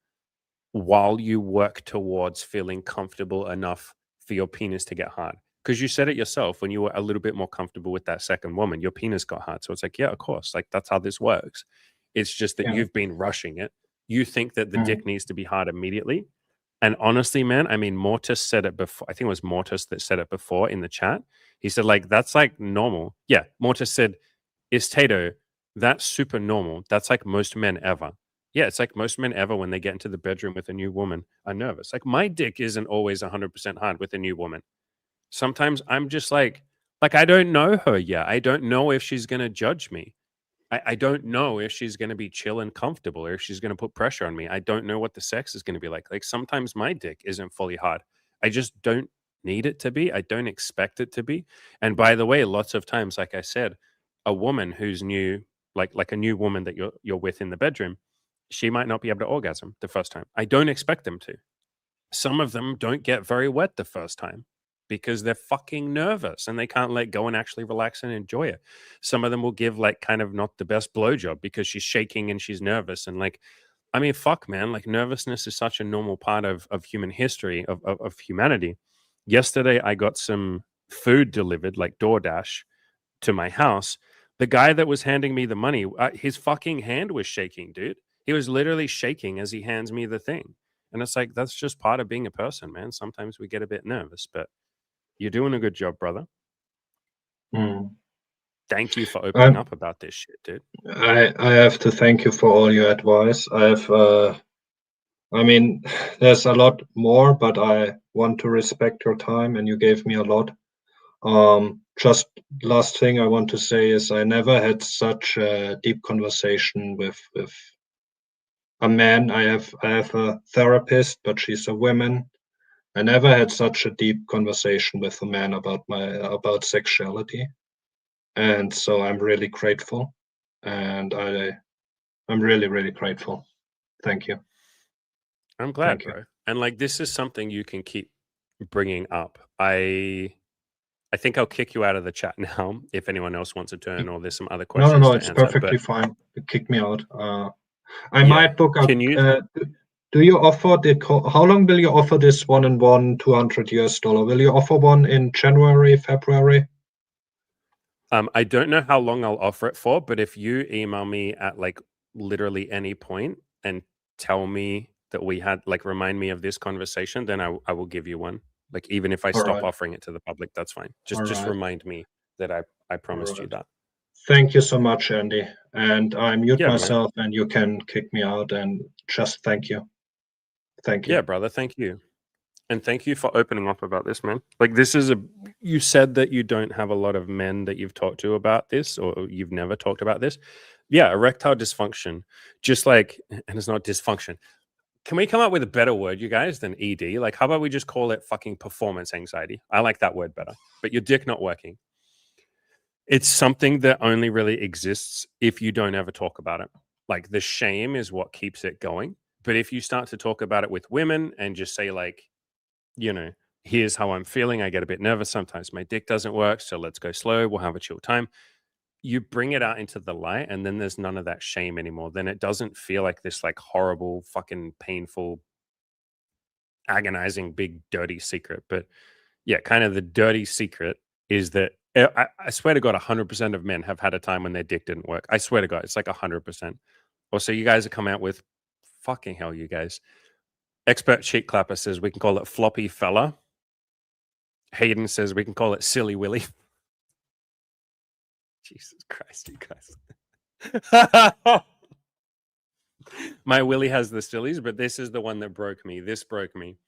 [SPEAKER 1] while you work towards feeling comfortable enough for your penis to get hard. Because you said it yourself, when you were a little bit more comfortable with that second woman, your penis got hard. So it's like, yeah, of course. Like, that's how this works. It's just that you've been rushing it. You think that the dick needs to be hard immediately. And honestly, man, I mean, Mortis said it before. I think it was Mortis that said it before in the chat. He said, like, that's like normal. Yeah. Mortis said, is Tato, that's super normal. That's like most men ever. Yeah, it's like most men ever when they get into the bedroom with a new woman are nervous. Like, my dick isn't always 100% hard with a new woman. Sometimes I'm just like I don't know her yet. I don't know if she's going to judge me. I don't know if she's going to be chill and comfortable or if she's going to put pressure on me. I don't know what the sex is going to be like. Like, sometimes my dick isn't fully hard. I just don't need it to be. I don't expect it to be. And by the way, lots of times, like I said, a woman who's new, like a new woman that you're with in the bedroom, she might not be able to orgasm the first time. I don't expect them to. Some of them don't get very wet the first time because they're fucking nervous and they can't let go and actually relax and enjoy it. Some of them will give like kind of not the best blowjob because she's shaking and she's nervous. And like, I mean, fuck, man, like, nervousness is such a normal part of human history, of humanity. Yesterday, I got some food delivered, like DoorDash, to my house. The guy that was handing me the money, his fucking hand was shaking, dude. He was literally shaking as he hands me the thing. And it's like, that's just part of being a person, man. Sometimes we get a bit nervous, but you're doing a good job, brother. Thank you for opening up about this shit, dude.
[SPEAKER 2] I have to thank you for all your advice. I mean, there's a lot more, but I want to respect your time, and you gave me a lot. Just last thing I want to say is I never had such a deep conversation with a man. I have a therapist, but she's a woman. I never had such a deep conversation with a man about sexuality, and so I'm really grateful, and I'm really, really grateful. Thank you.
[SPEAKER 1] I'm glad, bro. And like, this is something you can keep bringing up. I I think I'll kick you out of the chat now if anyone else wants a turn or there's some other
[SPEAKER 2] No,
[SPEAKER 1] questions to
[SPEAKER 2] it's
[SPEAKER 1] answer.
[SPEAKER 2] perfectly
[SPEAKER 1] But
[SPEAKER 2] fine. Kick me out. I
[SPEAKER 1] yeah,
[SPEAKER 2] might book up.
[SPEAKER 1] can you?
[SPEAKER 2] Do you offer how long will you offer this one-on-one $200? Will you offer one in January, February?
[SPEAKER 1] I don't know how long I'll offer it for, but if you email me at like literally any point and tell me that we had like remind me of this conversation, then I will give you one. Like even if I
[SPEAKER 2] All
[SPEAKER 1] stop
[SPEAKER 2] right.
[SPEAKER 1] offering it to the public, that's fine. Just
[SPEAKER 2] All right.
[SPEAKER 1] remind me that I promised you
[SPEAKER 2] right.
[SPEAKER 1] that.
[SPEAKER 2] Thank you so much, Andy. And I mute
[SPEAKER 1] Yeah, bro.
[SPEAKER 2] myself, and you can kick me out. And just thank you. Thank you.
[SPEAKER 1] Yeah, brother. Thank you. And thank you for opening up about this, man. Like this is you said that you don't have a lot of men that you've talked to about this or you've never talked about this. Yeah, erectile dysfunction. Just like and it's not dysfunction. Can we come up with a better word, you guys, than ED? Like how about we just call it fucking performance anxiety? I like that word better. But your dick not working. It's something that only really exists if you don't ever talk about it. Like the shame is what keeps it going. But if you start to talk about it with women and just say like here's how I'm feeling. I get a bit nervous sometimes. My dick doesn't work. So let's go slow. We'll have a chill time. You bring it out into the light, and then there's none of that shame anymore. Then it doesn't feel like this like horrible, fucking painful, agonizing, big, dirty secret. But yeah, kind of the dirty secret is that I swear to God, 100% of men have had a time when their dick didn't work. I swear to God, it's like 100%. Also, you guys have come out with fucking hell, you guys. Expert cheek clapper says we can call it floppy fella. Hayden says we can call it Silly Willy. Jesus Christ, you guys. My Willy has the sillies, but this is the one that broke me. This broke me.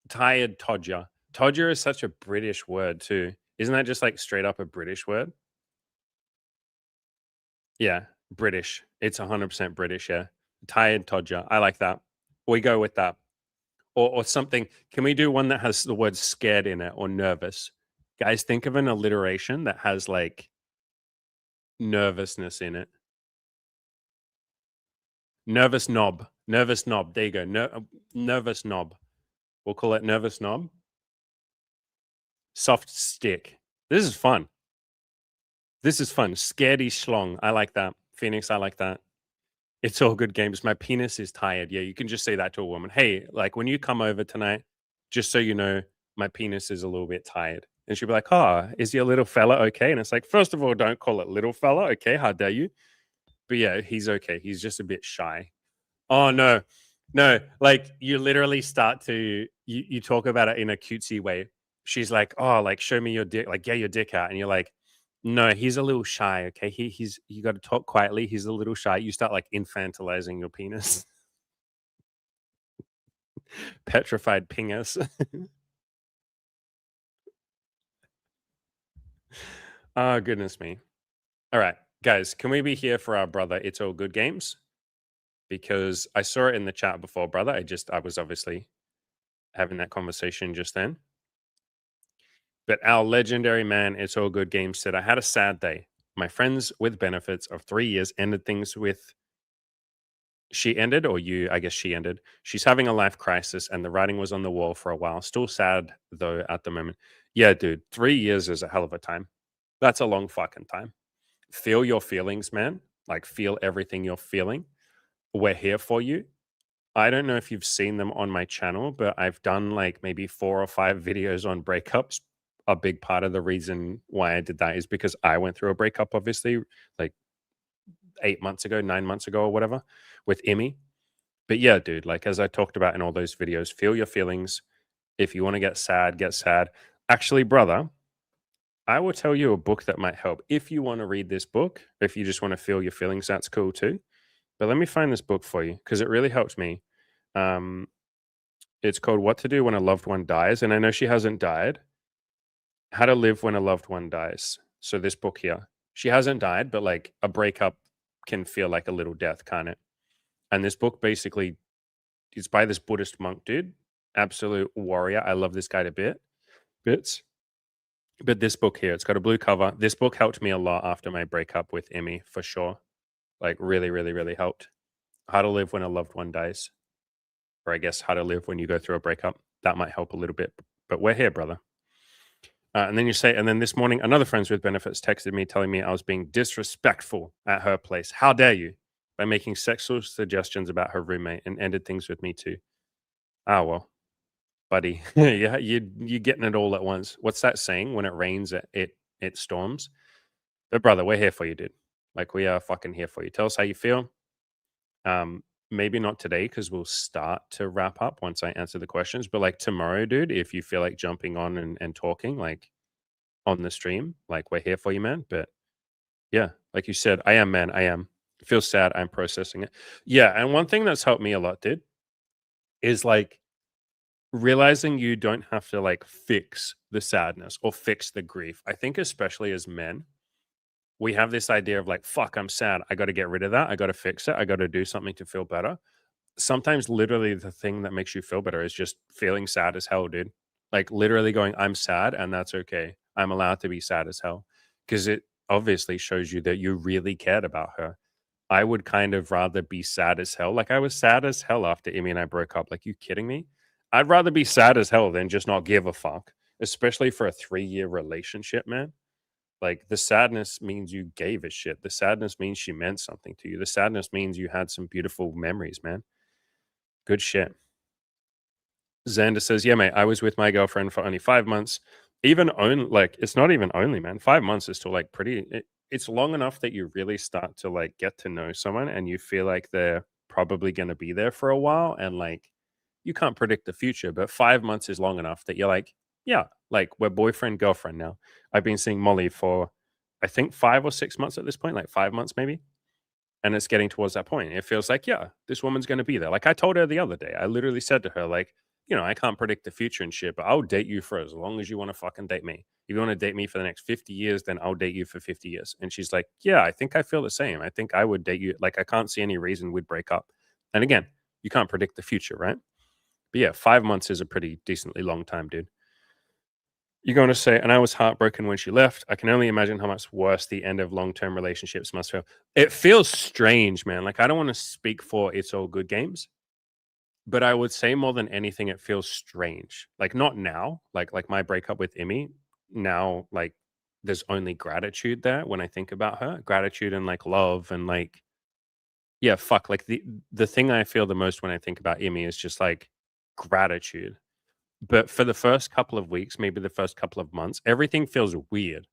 [SPEAKER 1] Tired Todger. Todger is such a British word, too. Isn't that just like straight up a British word? Yeah, British. It's 100% British, yeah. Tired Todger. I like that. We go with that. Or something. Can we do one that has the word scared in it or nervous? Guys, think of an alliteration that has like nervousness in it. Nervous knob. Nervous knob. There you go. Nervous knob. We'll call it nervous knob. Soft stick. This is fun. This is fun. Scaredy schlong. I like that. Phoenix, I like that. It's all good games. My penis is tired. Yeah, you can just say that to a woman. Hey, like when you come over tonight, just so you know, my penis is a little bit tired. And she'll be like, oh, is your little fella okay? And it's like, first of all, don't call it little fella. Okay, how dare you? But yeah, he's okay. He's just a bit shy. Oh no, no! Like you literally start to you talk about it in a cutesy way. She's like, "Oh, like show me your dick, like get your dick out," and you're like, "No, he's a little shy. Okay, he's you got to talk quietly. He's a little shy." You start like infantilizing your penis, petrified pingus. Oh goodness me! All right, guys, can we be here for our brother? It's all good games because I saw it in the chat before, brother. I was obviously having that conversation just then. But our legendary man, It's All Good Games said, I had a sad day. My friends with benefits of 3 years ended things with. She ended, or you, I guess she ended. She's having a life crisis, and the writing was on the wall for a while. Still sad, though, at the moment. Yeah, dude, 3 years is a hell of a time. That's a long fucking time. Feel your feelings, man. Like, feel everything you're feeling. We're here for you. I don't know if you've seen them on my channel, but I've done like maybe 4 or 5 videos on breakups. A big part of the reason why I did that is because I went through a breakup, obviously, like 8 months ago, 9 months ago, or whatever, with Emmy. But yeah, dude, like as I talked about in all those videos, feel your feelings. If you want to get sad, get sad. Actually, brother, I will tell you a book that might help. If you want to read this book, if you just want to feel your feelings, that's cool too. But let me find this book for you because it really helps me. It's called What to Do When a Loved One Dies. And I know she hasn't died. How to Live When a Loved One Dies. So this book here, she hasn't died, but like a breakup can feel like a little death, can't it? And this book basically, it's by this Buddhist monk dude, absolute warrior. I love this guy to bits. But this book here, it's got a blue cover. This book helped me a lot after my breakup with Emmy, for sure. Like really, really, really helped. How to Live When a Loved One Dies. Or I guess how to live when you go through a breakup. That might help a little bit. But we're here, brother. And then you say, and then this morning, another friends with benefits texted me telling me I was being disrespectful at her place. How dare you? By making sexual suggestions about her roommate and ended things with me too. Ah, well, buddy, yeah, you getting it all at once. What's that saying? When it rains, it storms. But brother, we're here for you, dude. Like we are fucking here for you. Tell us how you feel. Maybe not today because we'll start to wrap up once I answer the questions. But like tomorrow, dude, if you feel like jumping on and talking, like on the stream, like we're here for you, man. But yeah, like you said, I am, man. I am. Feel sad. I'm processing it. Yeah, and one thing that's helped me a lot, dude, is like realizing you don't have to like fix the sadness or fix the grief. I think especially as men, we have this idea of like, fuck, I'm sad. I got to get rid of that. I got to fix it. I got to do something to feel better. Sometimes literally the thing that makes you feel better is just feeling sad as hell, dude. Like literally going, I'm sad and that's okay. I'm allowed to be sad as hell. Because it obviously shows you that you really cared about her. I would kind of rather be sad as hell. Like I was sad as hell after Emmy and I broke up. Like, you kidding me? I'd rather be sad as hell than just not give a fuck, especially for a 3-year relationship, man. Like the sadness means you gave a shit. The sadness means she meant something to you. The sadness means you had some beautiful memories, man. Good shit. Xander says, "Yeah, mate, I was with my girlfriend for only 5 months. Even only like it's not even only, man. 5 months is still like pretty. It's long enough that you really start to like get to know someone, and you feel like they're probably going to be there for a while. And like you can't predict the future, but 5 months is long enough that you're like, yeah, like we're boyfriend girlfriend now. I've been seeing Molly for I think 5 or 6 months at this point, like 5 months maybe." And it's getting towards that point. It feels like, yeah, this woman's going to be there. Like I told her the other day, I literally said to her, like, I can't predict the future and shit, but I'll date you for as long as you want to fucking date me. If you want to date me for the next 50 years, then I'll date you for 50 years. And she's like, yeah, I think I feel the same. I think I would date you. Like, I can't see any reason we'd break up. And again, you can't predict the future, right? But yeah, 5 months is a pretty decently long time, dude. You're going to say, and I was heartbroken when she left. I can only imagine how much worse the end of long term relationships must feel. It feels strange, man. Like, I don't want to speak for It's All Good Games, but I would say more than anything, it feels strange. Like, not now, like my breakup with Emmy. Now, like, there's only gratitude there when I think about her, gratitude and like love and like, yeah, fuck. Like, the thing I feel the most when I think about Emmy is just like gratitude. But for the first couple of weeks, maybe the first couple of months, everything feels weird,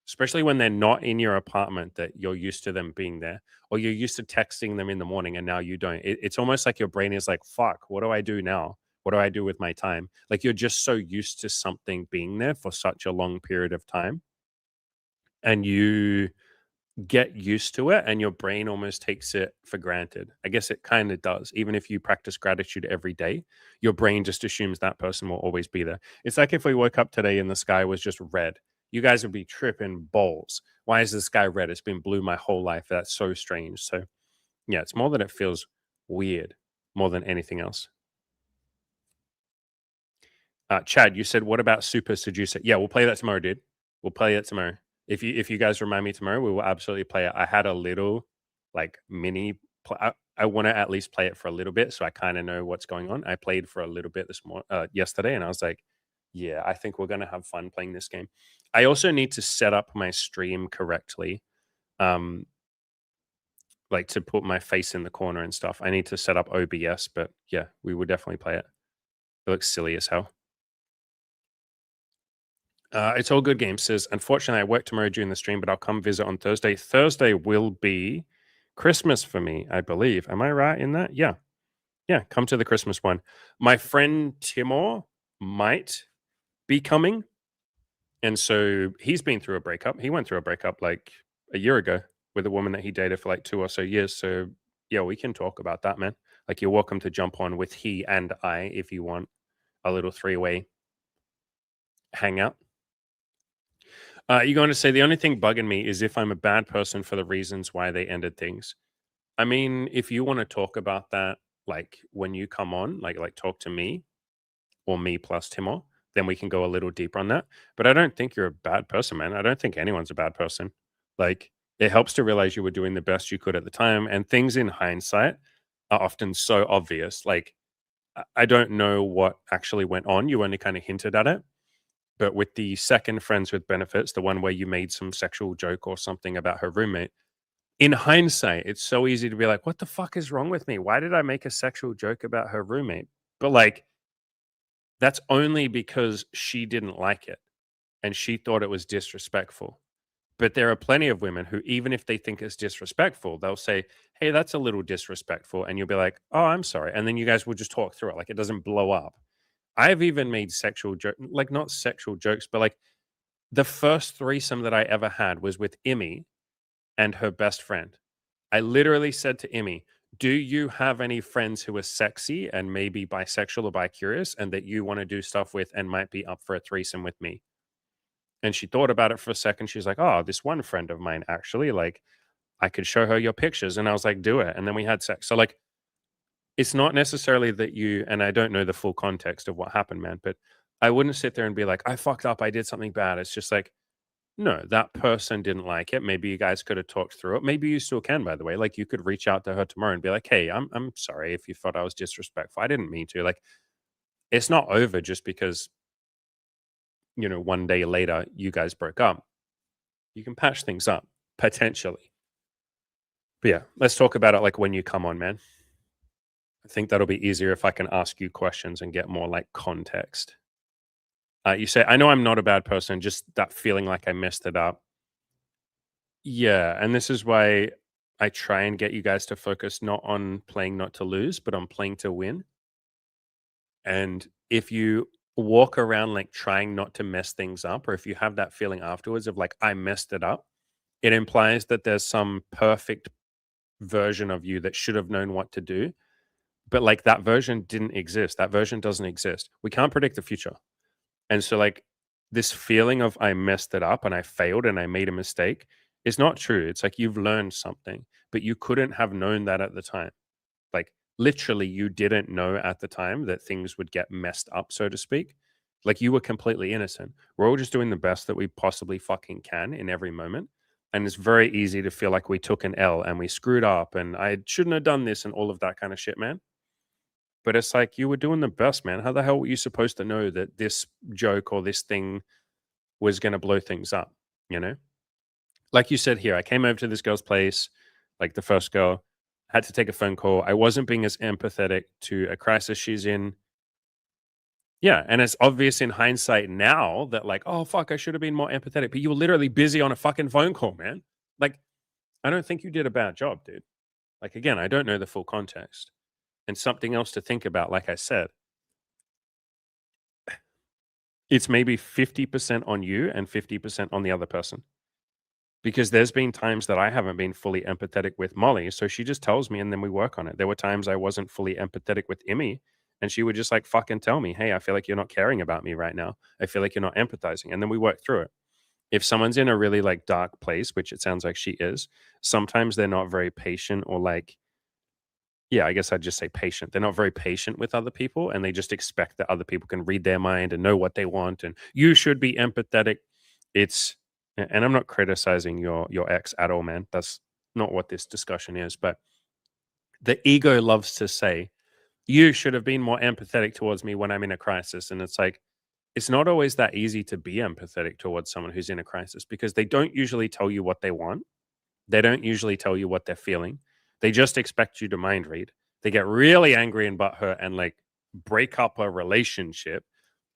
[SPEAKER 1] especially when they're not in your apartment that you're used to them being there, or you're used to texting them in the morning and now you don't. It's almost like your brain is like, fuck, what do I do now? What do I do with my time? Like you're just so used to something being there for such a long period of time. And you get used to it and your brain almost takes it for granted. I guess it kind of does. Even if you practice gratitude every day, your brain just assumes that person will always be there. It's like if we woke up today and the sky was just red. You guys would be tripping balls. Why is the sky red? It's been blue my whole life. That's so strange. So, yeah, it's more that it feels weird more than anything else. Chad, you said, what about Super Seducer? Yeah, we'll play that tomorrow, dude. We'll play it tomorrow. If you guys remind me tomorrow, we will absolutely play it. I had a little like mini. I want to at least play it for a little bit, so I kind of know what's going on. I played for a little bit yesterday, and I was like, yeah, I think we're gonna have fun playing this game. I also need to set up my stream correctly, um, like to put my face in the corner and stuff. I need to set up OBS, but yeah, we will definitely play it. It looks silly as hell. It's all good games. Says, unfortunately, I work tomorrow during the stream, but I'll come visit on Thursday. Thursday will be Christmas for me, I believe. Am I right in that? Yeah. Yeah. Come to the Christmas one. My friend Timor might be coming. And so he's been through a breakup. He went through a breakup like a year ago with a woman that he dated for like 2 or so years. So yeah, we can talk about that, man. Like you're welcome to jump on with he and I if you want a little 3-way hangout. You're going to say the only thing bugging me is if I'm a bad person for the reasons why they ended things. I mean, if you want to talk about that, like when you come on, like talk to me or me plus Timor, then we can go a little deeper on that. But I don't think you're a bad person, man. I don't think anyone's a bad person. Like it helps to realize you were doing the best you could at the time, and things in hindsight are often so obvious. Like I don't know what actually went on. You only kind of hinted at it. But with the second friends with benefits, the one where you made some sexual joke or something about her roommate, in hindsight, it's so easy to be like, what the fuck is wrong with me? Why did I make a sexual joke about her roommate? But like, that's only because she didn't like it and she thought it was disrespectful. But there are plenty of women who, even if they think it's disrespectful, they'll say, hey, that's a little disrespectful. And you'll be like, oh, I'm sorry. And then you guys will just talk through it. Like it doesn't blow up. I've even made sexual joke, like not sexual jokes, but like the first threesome that I ever had was with Emmy and her best friend. I literally said to Emmy, do you have any friends who are sexy and maybe bisexual or bi-curious and that you want to do stuff with and might be up for a threesome with me? And she thought about it for a second. She's like, oh, this one friend of mine, actually, like I could show her your pictures. And I was like, do it. And then we had sex. So like, it's not necessarily that you, and I don't know the full context of what happened, man, but I wouldn't sit there and be like, I fucked up. I did something bad. It's just like, no, that person didn't like it. Maybe you guys could have talked through it. Maybe you still can, by the way. Like you could reach out to her tomorrow and be like, "Hey, I'm sorry if you thought I was disrespectful. I didn't mean to." Like it's not over just because, one day later you guys broke up. You can patch things up potentially. But yeah, let's talk about it like when you come on, man. I think that'll be easier if I can ask you questions and get more like context. You say, I know I'm not a bad person, just that feeling like I messed it up. Yeah, and this is why I try and get you guys to focus not on playing not to lose, but on playing to win. And if you walk around like trying not to mess things up, or if you have that feeling afterwards of like, I messed it up, it implies that there's some perfect version of you that should have known what to do. But like that version didn't exist. That version doesn't exist. We can't predict the future. And so, like, this feeling of I messed it up and I failed and I made a mistake is not true. It's like you've learned something, but you couldn't have known that at the time. Like, literally, you didn't know at the time that things would get messed up, so to speak. Like, you were completely innocent. We're all just doing the best that we possibly fucking can in every moment. And it's very easy to feel like we took an L and we screwed up and I shouldn't have done this and all of that kind of shit, man. But it's like you were doing the best, man. How the hell were you supposed to know that this joke or this thing was going to blow things up? You know, like you said here, I came over to this girl's place, like the first girl, had to take a phone call. I wasn't being as empathetic to a crisis she's in. Yeah. And it's obvious in hindsight now that, like, oh, fuck, I should have been more empathetic. But you were literally busy on a fucking phone call, man. Like, I don't think you did a bad job, dude. Like, again, I don't know the full context. And something else to think about, like I said, it's maybe 50% on you and 50% on the other person. Because there's been times that I haven't been fully empathetic with Molly. So she just tells me and then we work on it. There were times I wasn't fully empathetic with Emmy and she would just like fucking tell me, hey, I feel like you're not caring about me right now. I feel like you're not empathizing. And then we work through it. If someone's in a really like dark place, which it sounds like she is, sometimes they're not very patient or like, yeah, I guess I'd just say patient. They're not very patient with other people and they just expect that other people can read their mind and know what they want and you should be empathetic. It's and I'm not criticizing your ex at all, man. That's not what this discussion is, but the ego loves to say, you should have been more empathetic towards me when I'm in a crisis and it's like it's not always that easy to be empathetic towards someone who's in a crisis because they don't usually tell you what they want. They don't usually tell you what they're feeling. They just expect you to mind read. They get really angry and butthurt and like break up a relationship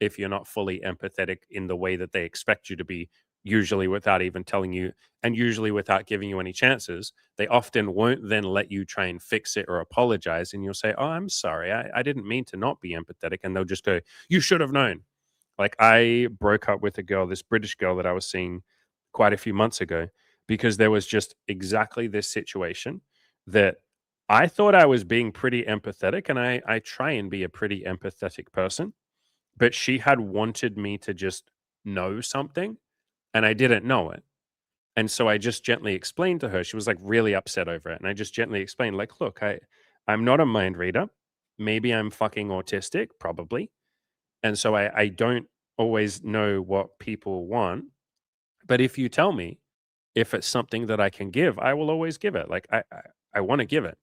[SPEAKER 1] if you're not fully empathetic in the way that they expect you to be, usually without even telling you and usually without giving you any chances. They often won't then let you try and fix it or apologize. And you'll say, oh, I'm sorry. I didn't mean to not be empathetic. And they'll just go, you should have known. Like I broke up with a girl, this British girl that I was seeing quite a few months ago, because there was just exactly this situation that I thought I was being pretty empathetic, and I try and be a pretty empathetic person, but she had wanted me to just know something, and I didn't know it. And so I just gently explained to her. She was like really upset over it, and I just gently explained, like, look, I'm not a mind reader. Maybe I'm fucking autistic, probably, and so I don't always know what people want. But if you tell me if it's something that I can give, I will always give it. Like I want to give it.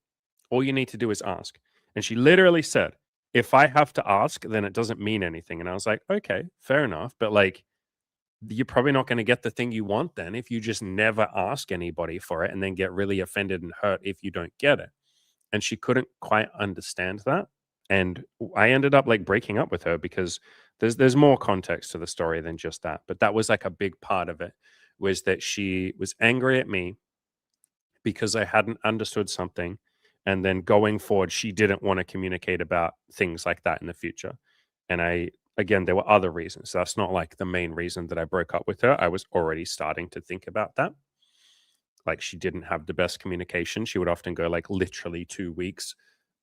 [SPEAKER 1] All you need to do is ask. And she literally said, if I have to ask, then it doesn't mean anything. And I was like, okay, fair enough. But like, you're probably not going to get the thing you want then if you just never ask anybody for it and then get really offended and hurt if you don't get it. And she couldn't quite understand that. And I ended up like breaking up with her because there's more context to the story than just that. But that was like a big part of it, was that she was angry at me because I hadn't understood something. And then going forward, she didn't want to communicate about things like that in the future. And again, there were other reasons. That's not like the main reason that I broke up with her. I was already starting to think about that. Like, she didn't have the best communication. She would often go like literally 2 weeks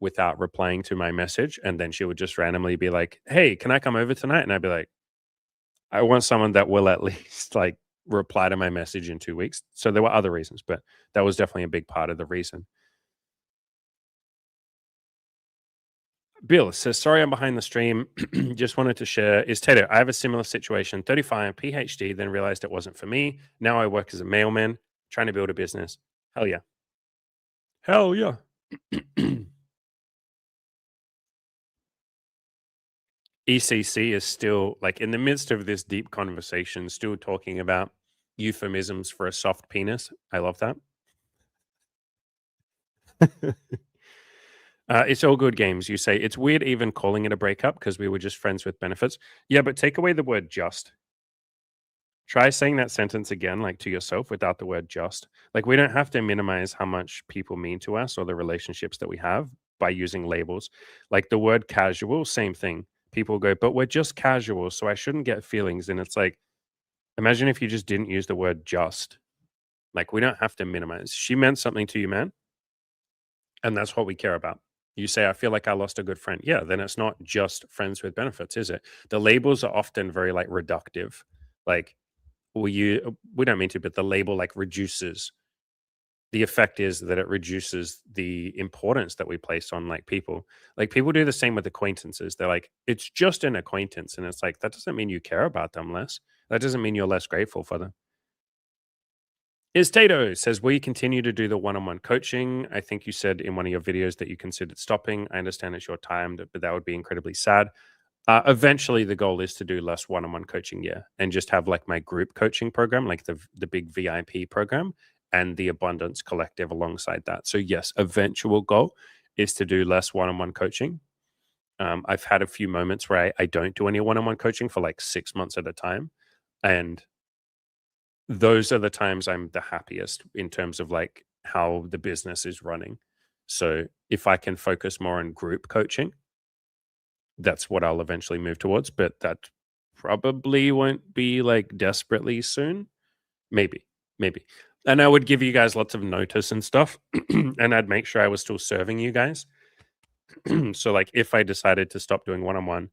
[SPEAKER 1] without replying to my message. And then she would just randomly be like, "Hey, can I come over tonight?" And I'd be like, I want someone that will at least like reply to my message in 2 weeks. So there were other reasons, but that was definitely a big part of the reason. Bill says, "Sorry, I'm behind the stream. Just wanted to share. Is Tato, I have a similar situation. 35, PhD, then realized it wasn't for me. Now I work as a mailman, trying to build a business. Hell yeah. Hell yeah." ECC is still like in the midst of this deep conversation, still talking about euphemisms for a soft penis. I love that. It's all good games. You say it's weird even calling it a breakup because we were just friends with benefits. Yeah, but take away the word just. Try saying that sentence again, like to yourself without the word just. Like, we don't have to minimize how much people mean to us or the relationships that we have by using labels. Like the word casual, same thing. People go, but we're just casual, so I shouldn't get feelings. And it's like, imagine if you just didn't use the word just. Like, we don't have to minimize. She meant something to you, man. And that's what we care about. You say, I feel like I lost a good friend. Yeah, then it's not just friends with benefits, is it? The labels are often very like reductive. Like, we don't mean to, but the label like reduces. The effect is that it reduces the importance that we place on like people. Like, people do the same with acquaintances. They're like, it's just an acquaintance. And it's like, that doesn't mean you care about them less. That doesn't mean you're less grateful for them. Is Tato says, will you continue to do the one-on-one coaching? I think you said in one of your videos that you considered stopping. I understand it's your time, but that would be incredibly sad. Eventually, the goal is to do less one-on-one coaching, yeah, and just have like my group coaching program, like the big VIP program, and the Abundance Collective alongside that. So yes, eventual goal is to do less one-on-one coaching. I've had a few moments where I don't do any one-on-one coaching for like 6 months at a time, and those are the times I'm the happiest in terms of like how the business is running. So if I can focus more on group coaching, that's what I'll eventually move towards, but that probably won't be like desperately soon. Maybe, maybe. And I would give you guys lots of notice and stuff, and I'd make sure I was still serving you guys. So, like, if I decided to stop doing one on one,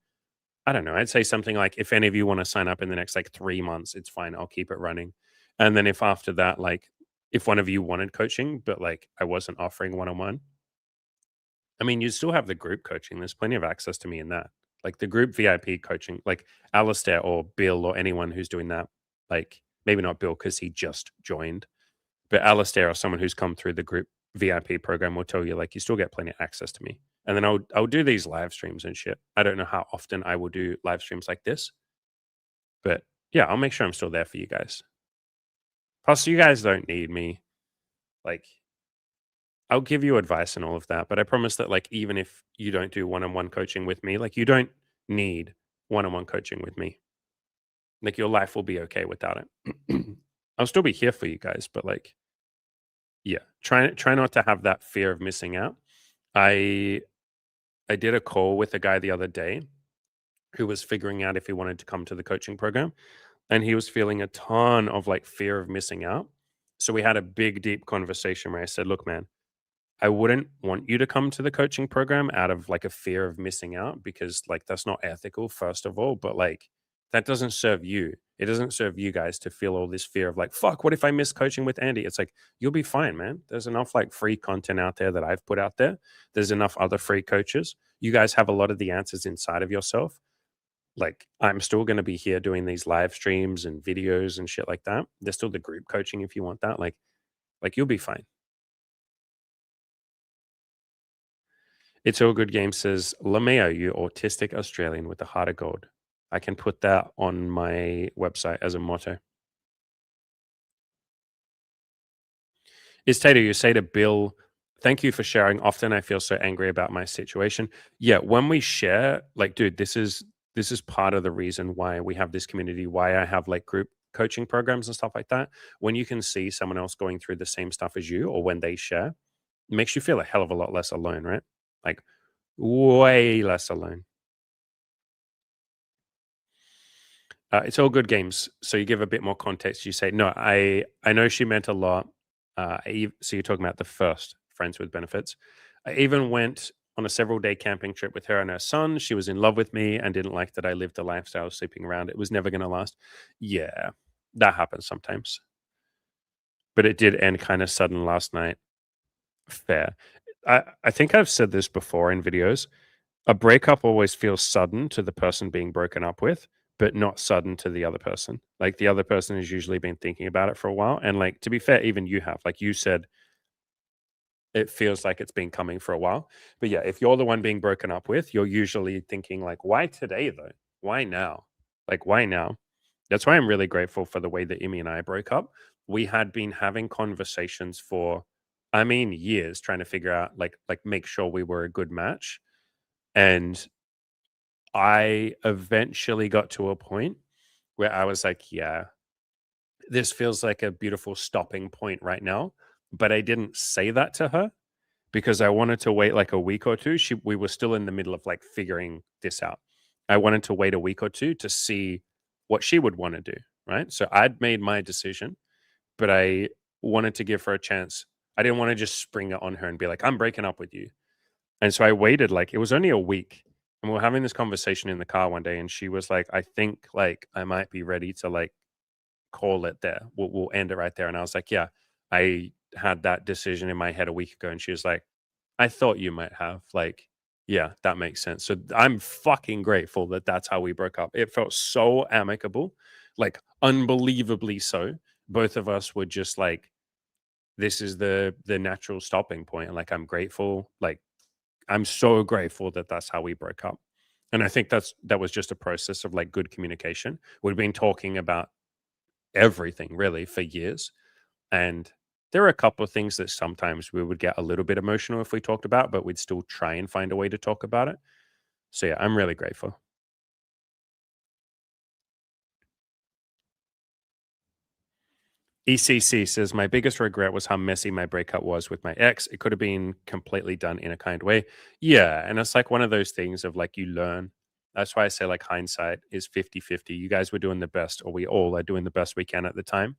[SPEAKER 1] I don't know, I'd say something like, if any of you want to sign up in the next like 3 months, it's fine. I'll keep it running. And then if after that, like, if one of you wanted coaching, but like I wasn't offering one on one, I mean, you still have the group coaching. There's plenty of access to me in that. Like the group VIP coaching, like Alistair or Bill or anyone who's doing that. Like, maybe not Bill because he just joined, but Alistair or someone who's come through the group VIP program will tell you like you still get plenty of access to me. And then I'll do these live streams and shit. I don't know how often I will do live streams like this, but yeah, I'll make sure I'm still there for you guys. Plus, you guys don't need me. Like, I'll give you advice and all of that, but I promise that like even if you don't do one-on-one coaching with me, like you don't need one-on-one coaching with me. Like, your life will be okay without it. I'll still be here for you guys, but like, yeah, try not to have that fear of missing out. I I did a call with a guy the other day who was figuring out if he wanted to come to the coaching program, and he was feeling a ton of like fear of missing out. So we had a big deep conversation where I said, "Look, man, I wouldn't want you to come to the coaching program out of like a fear of missing out because like that's not ethical, first of all, but like that doesn't serve you. It doesn't serve you guys to feel all this fear of like, fuck, what if I miss coaching with Andy?" It's like, you'll be fine, man. There's enough like free content out there that I've put out there. There's enough other free coaches. You guys have a lot of the answers inside of yourself. Like, I'm still going to be here doing these live streams and videos and shit like that. There's still the group coaching if you want that. Like you'll be fine. It's all good game says, LaMeo, you autistic Australian with the heart of gold. I can put that on my website as a motto. Is Tater, you say to Bill, thank you for sharing. Often I feel so angry about my situation. Yeah, when we share, like, dude, this is part of the reason why we have this community, why I have like group coaching programs and stuff like that. When you can see someone else going through the same stuff as you, or when they share, it makes you feel a hell of a lot less alone, right? Like way less alone. It's all good games. So you give a bit more context. You say, no, I know she meant a lot. So you're talking about the first friends with benefits. I even went on a several day camping trip with her and her son. She was in love with me and didn't like that I lived a lifestyle of sleeping around. It was never going to last. Yeah, that happens sometimes. But it did end kind of sudden last night. Fair. I think I've said this before in videos. A breakup always feels sudden to the person being broken up with, but not sudden to the other person. Like the other person has usually been thinking about it for a while. And like to be fair, even you have. Like you said, it feels like it's been coming for a while. But yeah, if you're the one being broken up with, you're usually thinking like, why today though? Why now? Like why now? That's why I'm really grateful for the way that Imi and I broke up. We had been having conversations for, I mean, years trying to figure out like make sure we were a good match. And I eventually got to a point where I was like, yeah, this feels like a beautiful stopping point right now. But I didn't say that to her because I wanted to wait like a week or two. We were still in the middle of like figuring this out. I wanted to wait a week or two to see what she would want to do. Right. So I'd made my decision, but I wanted to give her a chance. I didn't want to just spring it on her and be like, I'm breaking up with you. And so I waited, like, it was only a week, and we were having this conversation in the car one day, and she was like, "I think, like, I might be ready to, like, call it there. We'll end it right there." And I was like, "Yeah, I had that decision in my head a week ago." And she was like, "I thought you might have." Like, yeah, that makes sense. So I'm fucking grateful that that's how we broke up. It felt so amicable, like, unbelievably so. Both of us were just like, "This is the natural stopping point," and, like, I'm grateful, like, I'm so grateful that that's how we broke up. And I think that was just a process of like good communication. We'd been talking about everything really for years. And there are a couple of things that sometimes we would get a little bit emotional if we talked about, but we'd still try and find a way to talk about it. So yeah, I'm really grateful. ECC says, my biggest regret was how messy my breakup was with my ex. It could have been completely done in a kind way. Yeah. And it's like one of those things of like you learn. That's why I say like hindsight is 50-50. You guys were doing the best, or we all are doing the best we can at the time.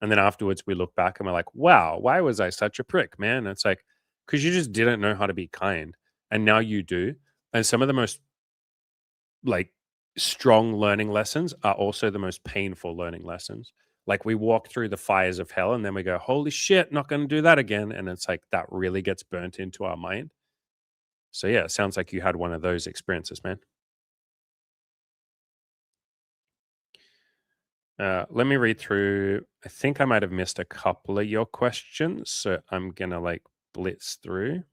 [SPEAKER 1] And then afterwards we look back and we're like, wow, why was I such a prick, man? And it's like, because you just didn't know how to be kind. And now you do. And some of the most like strong learning lessons are also the most painful learning lessons. Like we walk through the fires of hell and then we go, holy shit, not going to do that again. And it's like that really gets burnt into our mind. So yeah, it sounds like you had one of those experiences, man. Let me read through. I think I might have missed a couple of your questions. So I'm going to like blitz through.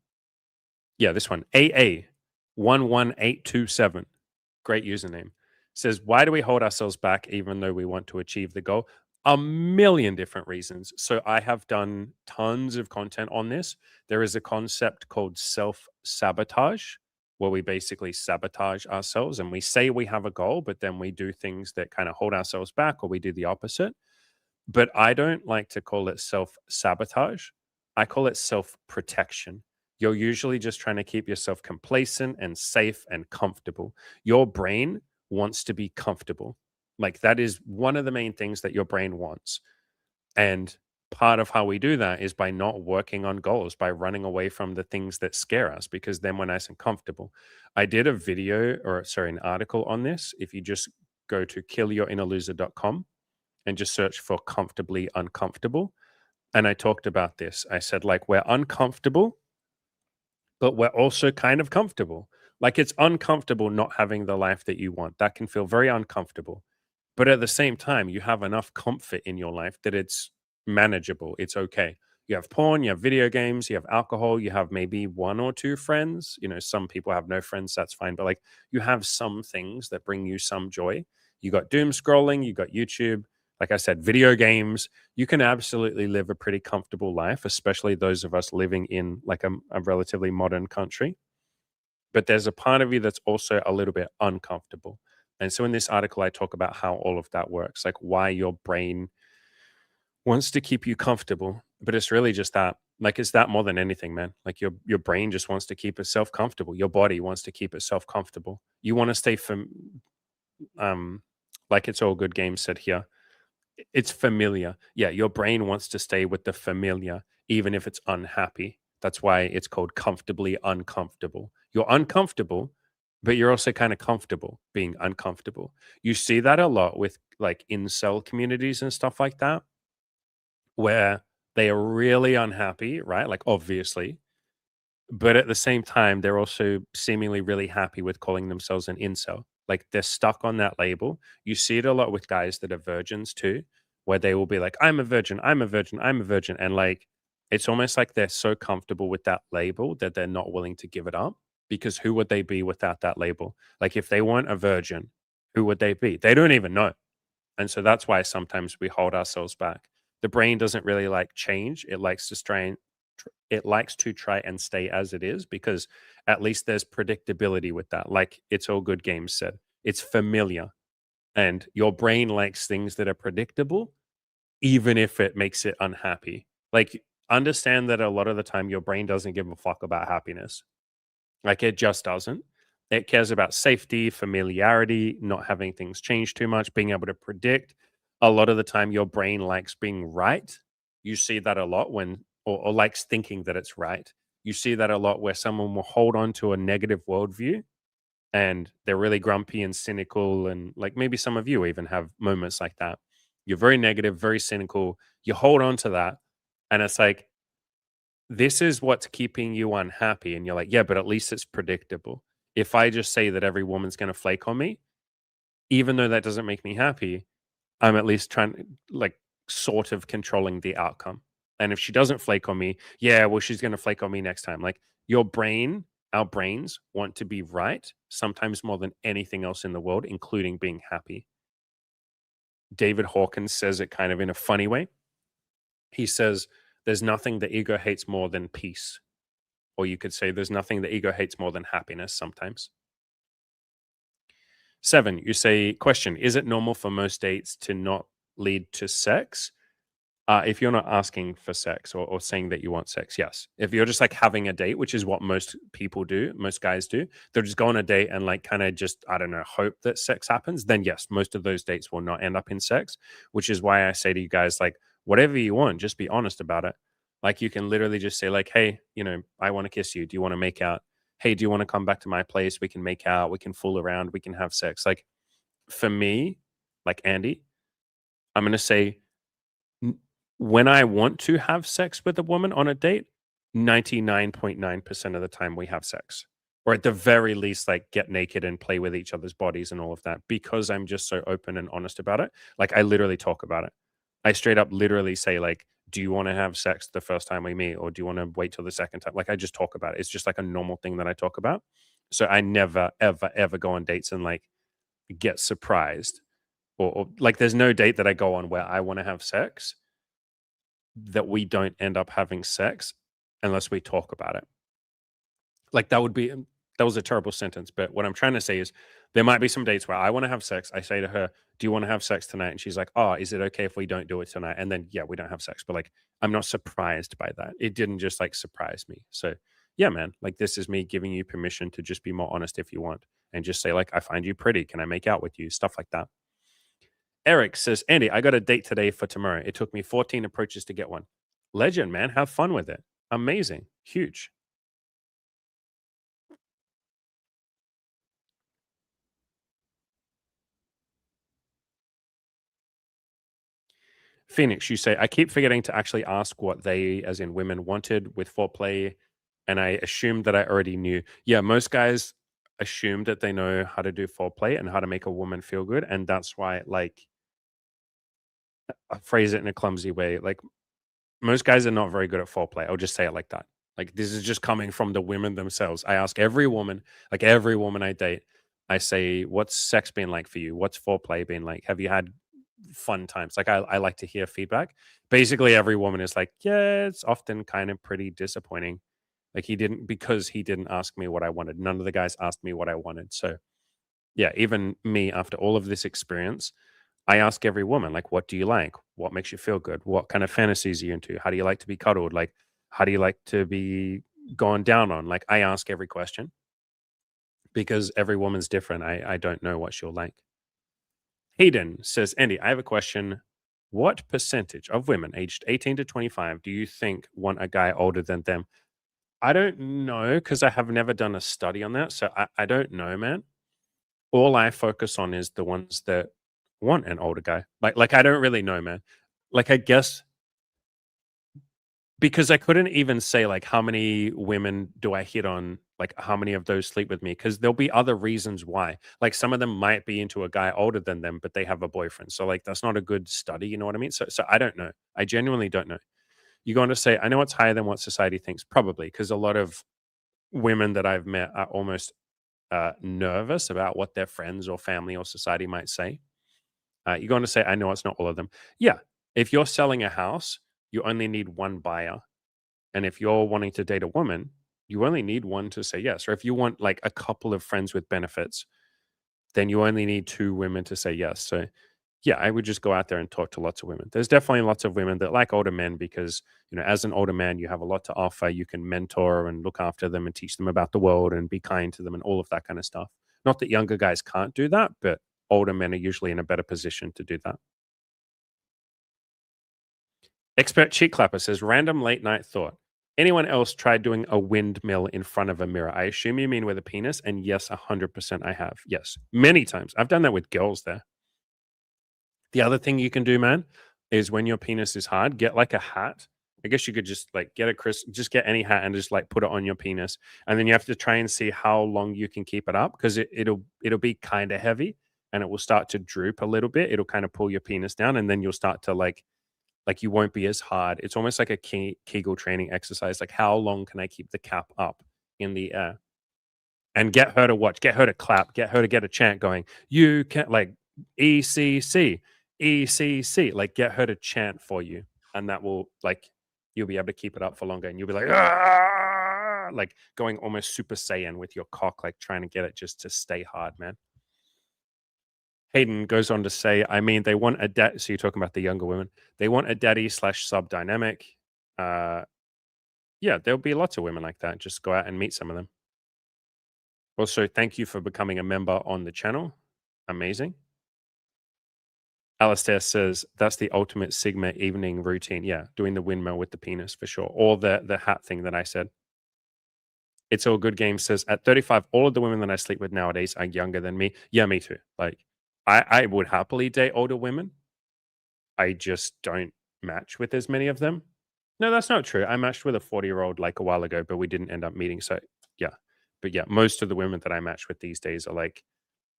[SPEAKER 1] Yeah, this one. AA11827. Great username. Says, why do we hold ourselves back even though we want to achieve the goal? A million different reasons. So I have done tons of content on this. There is a concept called self sabotage, where we basically sabotage ourselves and we say we have a goal, but then we do things that kind of hold ourselves back, or we do the opposite. But I don't like to call it self sabotage. I call it self protection. You're usually just trying to keep yourself complacent and safe and comfortable. Your brain wants to be comfortable. Like that is one of the main things that your brain wants. And part of how we do that is by not working on goals, by running away from the things that scare us, because then we're nice and comfortable. I did a video, or sorry, an article on this. If you just go to killyourinnerloser.com and just search for comfortably uncomfortable. And I talked about this. I said, like, we're uncomfortable, but we're also kind of comfortable. Like, it's uncomfortable not having the life that you want. That can feel very uncomfortable. But at the same time, you have enough comfort in your life that it's manageable. It's okay. You have porn, you have video games, you have alcohol, you have maybe one or two friends. You know, some people have no friends, that's fine. But like you have some things that bring you some joy. You got doom scrolling, you got YouTube, like I said, video games. You can absolutely live a pretty comfortable life, especially those of us living in like a relatively modern country. But there's a part of you that's also a little bit uncomfortable. And so in this article, I talk about how all of that works, like why your brain wants to keep you comfortable, but it's really just that. Like it's that more than anything, man. Like your brain just wants to keep itself comfortable. Your body wants to keep itself comfortable. You want to stay um like it's all good games said here. It's familiar. Yeah, your brain wants to stay with the familiar, even if it's unhappy. That's why it's called comfortably uncomfortable. You're uncomfortable, but you're also kind of comfortable being uncomfortable. You see that a lot with like incel communities and stuff like that, where they are really unhappy, right? Like, obviously, but at the same time, they're also seemingly really happy with calling themselves an incel. Like they're stuck on that label. You see it a lot with guys that are virgins too, where they will be like, I'm a virgin, I'm a virgin, I'm a virgin. And like, it's almost like they're so comfortable with that label that they're not willing to give it up because who would they be without that label? Like, if they weren't a virgin, who would they be? They don't even know. And so that's why sometimes we hold ourselves back. The brain doesn't really like change. It likes to try and stay as it is because at least there's predictability with that. Like it's all good games said. It's familiar. And your brain likes things that are predictable, even if it makes it unhappy. Like understand that a lot of the time your brain doesn't give a fuck about happiness. Like it just doesn't. It cares about safety, familiarity, not having things change too much, being able to predict. A lot of the time, your brain likes being right. You see that a lot or likes thinking that it's right. You see that a lot where someone will hold on to a negative worldview and they're really grumpy and cynical. And like maybe some of you even have moments like that. You're very negative, very cynical. You hold on to that. And it's like, this is what's keeping you unhappy. And you're like, yeah, but at least it's predictable. If I just say that every woman's going to flake on me, even though that doesn't make me happy, I'm at least trying, like, sort of controlling the outcome. And if she doesn't flake on me, yeah, well, she's going to flake on me next time. Like, your brain, our brains want to be right, sometimes more than anything else in the world, including being happy. David Hawkins says it kind of in a funny way. He says, there's nothing the ego hates more than peace. Or you could say there's nothing the ego hates more than happiness sometimes. 7, you say, question, is it normal for most dates to not lead to sex? If you're not asking for sex or saying that you want sex, yes. If you're just like having a date, which is what most people do, most guys do, they'll just go on a date and like kind of just, I don't know, hope that sex happens, then yes, most of those dates will not end up in sex, which is why I say to you guys, like, whatever you want, just be honest about it. Like, you can literally just say, like, hey, you know, I want to kiss you. Do you want to make out? Hey, do you want to come back to my place? We can make out. We can fool around. We can have sex. Like, for me, like Andy, I'm going to say, N when I want to have sex with a woman on a date, 99.9% of the time we have sex. Or at the very least, like, get naked and play with each other's bodies and all of that because I'm just so open and honest about it. Like, I literally talk about it. I straight up literally say, like, "Do you wanna have sex the first time we meet, or do you wanna wait till the second time?" Like, I just talk about it. It's just like a normal thing that I talk about. So I never, ever, ever go on dates and, like, get surprised or like, there's no date that I go on where I wanna have sex that we don't end up having sex unless we talk about it. Like that was a terrible sentence, but what I'm trying to say is there might be some dates where I want to have sex. I say to her, "Do you want to have sex tonight?" And she's like, "Oh, is it okay if we don't do it tonight?" And then yeah, we don't have sex. But like I'm not surprised by that. It didn't just like surprise me. So yeah, man, like this is me giving you permission to just be more honest if you want and just say like I find you pretty. Can I make out with you? Stuff like that. Eric says, Andy, I got a date today for tomorrow. It took me 14 approaches to get one. Legend, man. Have fun with it. Amazing. Huge. Phoenix, you say, I keep forgetting to actually ask what they, as in women, wanted with foreplay, and I assumed that I already knew. Yeah, most guys assume that they know how to do foreplay and how to make a woman feel good, and that's why, like, I phrase it in a clumsy way. Like, most guys are not very good at foreplay. I'll just say it like that. Like this is just coming from the women themselves. I ask every woman, like every woman I date, I say, "What's sex been like for you? What's foreplay been like? Have you had fun times?" Like I like to hear feedback. Basically, every woman is like, "Yeah, it's often kind of pretty disappointing." Like because he didn't ask me what I wanted. None of the guys asked me what I wanted. So yeah, even me after all of this experience, I ask every woman, like, what do you like? What makes you feel good? What kind of fantasies are you into? How do you like to be cuddled? Like, how do you like to be gone down on? Like, I ask every question because every woman's different. I don't know what she'll like. Hayden says, Andy, I have a question. What percentage of women aged 18 to 25 do you think want a guy older than them? I don't know because I have never done a study on that. So I don't know, man. All I focus on is the ones that want an older guy. Like I don't really know, man. Like I guess because I couldn't even say like how many women do I hit on, like how many of those sleep with me because there'll be other reasons why. Like some of them might be into a guy older than them, but they have a boyfriend. So like that's not a good study, you know what I mean? So I don't know. I genuinely don't know. You're going to say I know it's higher than what society thinks, probably because a lot of women that I've met are almost nervous about what their friends or family or society might say. You're going to say, I know it's not all of them. Yeah. If you're selling a house, you only need one buyer. And if you're wanting to date a woman, you only need one to say yes. Or if you want like a couple of friends with benefits, then you only need two women to say yes. So, yeah, I would just go out there and talk to lots of women. There's definitely lots of women that like older men because, as an older man, you have a lot to offer. You can mentor and look after them and teach them about the world and be kind to them and all of that kind of stuff. Not that younger guys can't do that, but older men are usually in a better position to do that. Expert Cheek Clapper says, random late night thought. Anyone else tried doing a windmill in front of a mirror? I assume you mean with a penis. And yes, 100% I have. Yes, many times. I've done that with girls there. The other thing you can do, man, is when your penis is hard, get like a hat. I guess you could just like just get any hat and just like put it on your penis. And then you have to try and see how long you can keep it up because it'll be kind of heavy and it will start to droop a little bit. It'll kind of pull your penis down and then you'll start to like you won't be as hard. It's almost like a Kegel training exercise. Like how long can I keep the cap up in the air? And get her to watch, get her to clap, get her to get a chant going. You can like ECC, ECC, like get her to chant for you. And that will like you'll be able to keep it up for longer and you'll be like, "Ah!" Like going almost Super Saiyan with your cock, like trying to get it just to stay hard, man. Hayden goes on to say, I mean, they want a dad. So you're talking about the younger women. They want a daddy / sub dynamic. Yeah, there'll be lots of women like that. Just go out and meet some of them. Also, thank you for becoming a member on the channel. Amazing. Alistair says that's the ultimate Sigma evening routine. Yeah, doing the windmill with the penis for sure. Or the hat thing that I said. It's all good game says at 35, all of the women that I sleep with nowadays are younger than me. Yeah, me too. Like I would happily date older women. I just don't match with as many of them. No, that's not true. I matched with a 40-year-old like a while ago, but we didn't end up meeting. So yeah. But yeah, most of the women that I match with these days are like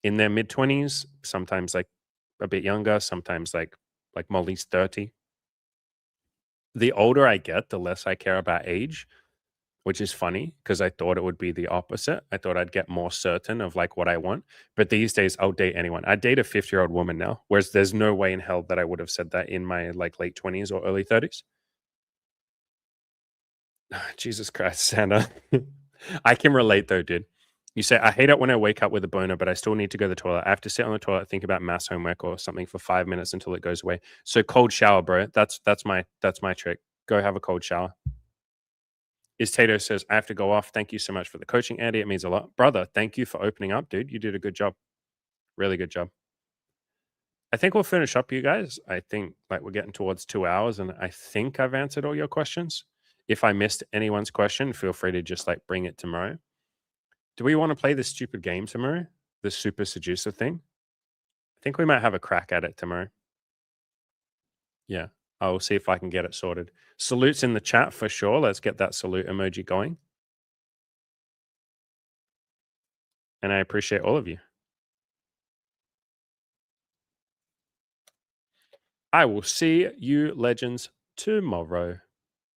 [SPEAKER 1] in their mid 20s, sometimes like a bit younger, sometimes like Molly's 30. The older I get, the less I care about age, which is funny because I thought it would be the opposite. I thought I'd get more certain of like what I want. But these days I'll date anyone. I'd date a 50-year-old woman now, whereas there's no way in hell that I would have said that in my like late 20s or early 30s. Jesus Christ, Santa. I can relate though, dude. You say, I hate it when I wake up with a boner, but I still need to go to the toilet. I have to sit on the toilet, think about mass homework or something for 5 minutes until it goes away. So cold shower, bro. That's my trick. Go have a cold shower. Is Tato says, I have to go off. Thank you so much for the coaching, Andy. It means a lot. Brother, thank you for opening up, dude. You did a good job. Really good job. I think we'll finish up, you guys. I think like we're getting towards 2 hours, and I think I've answered all your questions. If I missed anyone's question, feel free to just like bring it tomorrow. Do we want to play this stupid game tomorrow? The super seducer thing? I think we might have a crack at it tomorrow. Yeah, I'll see if I can get it sorted. Salutes in the chat for sure. Let's get that salute emoji going. And I appreciate all of you. I will see you legends tomorrow.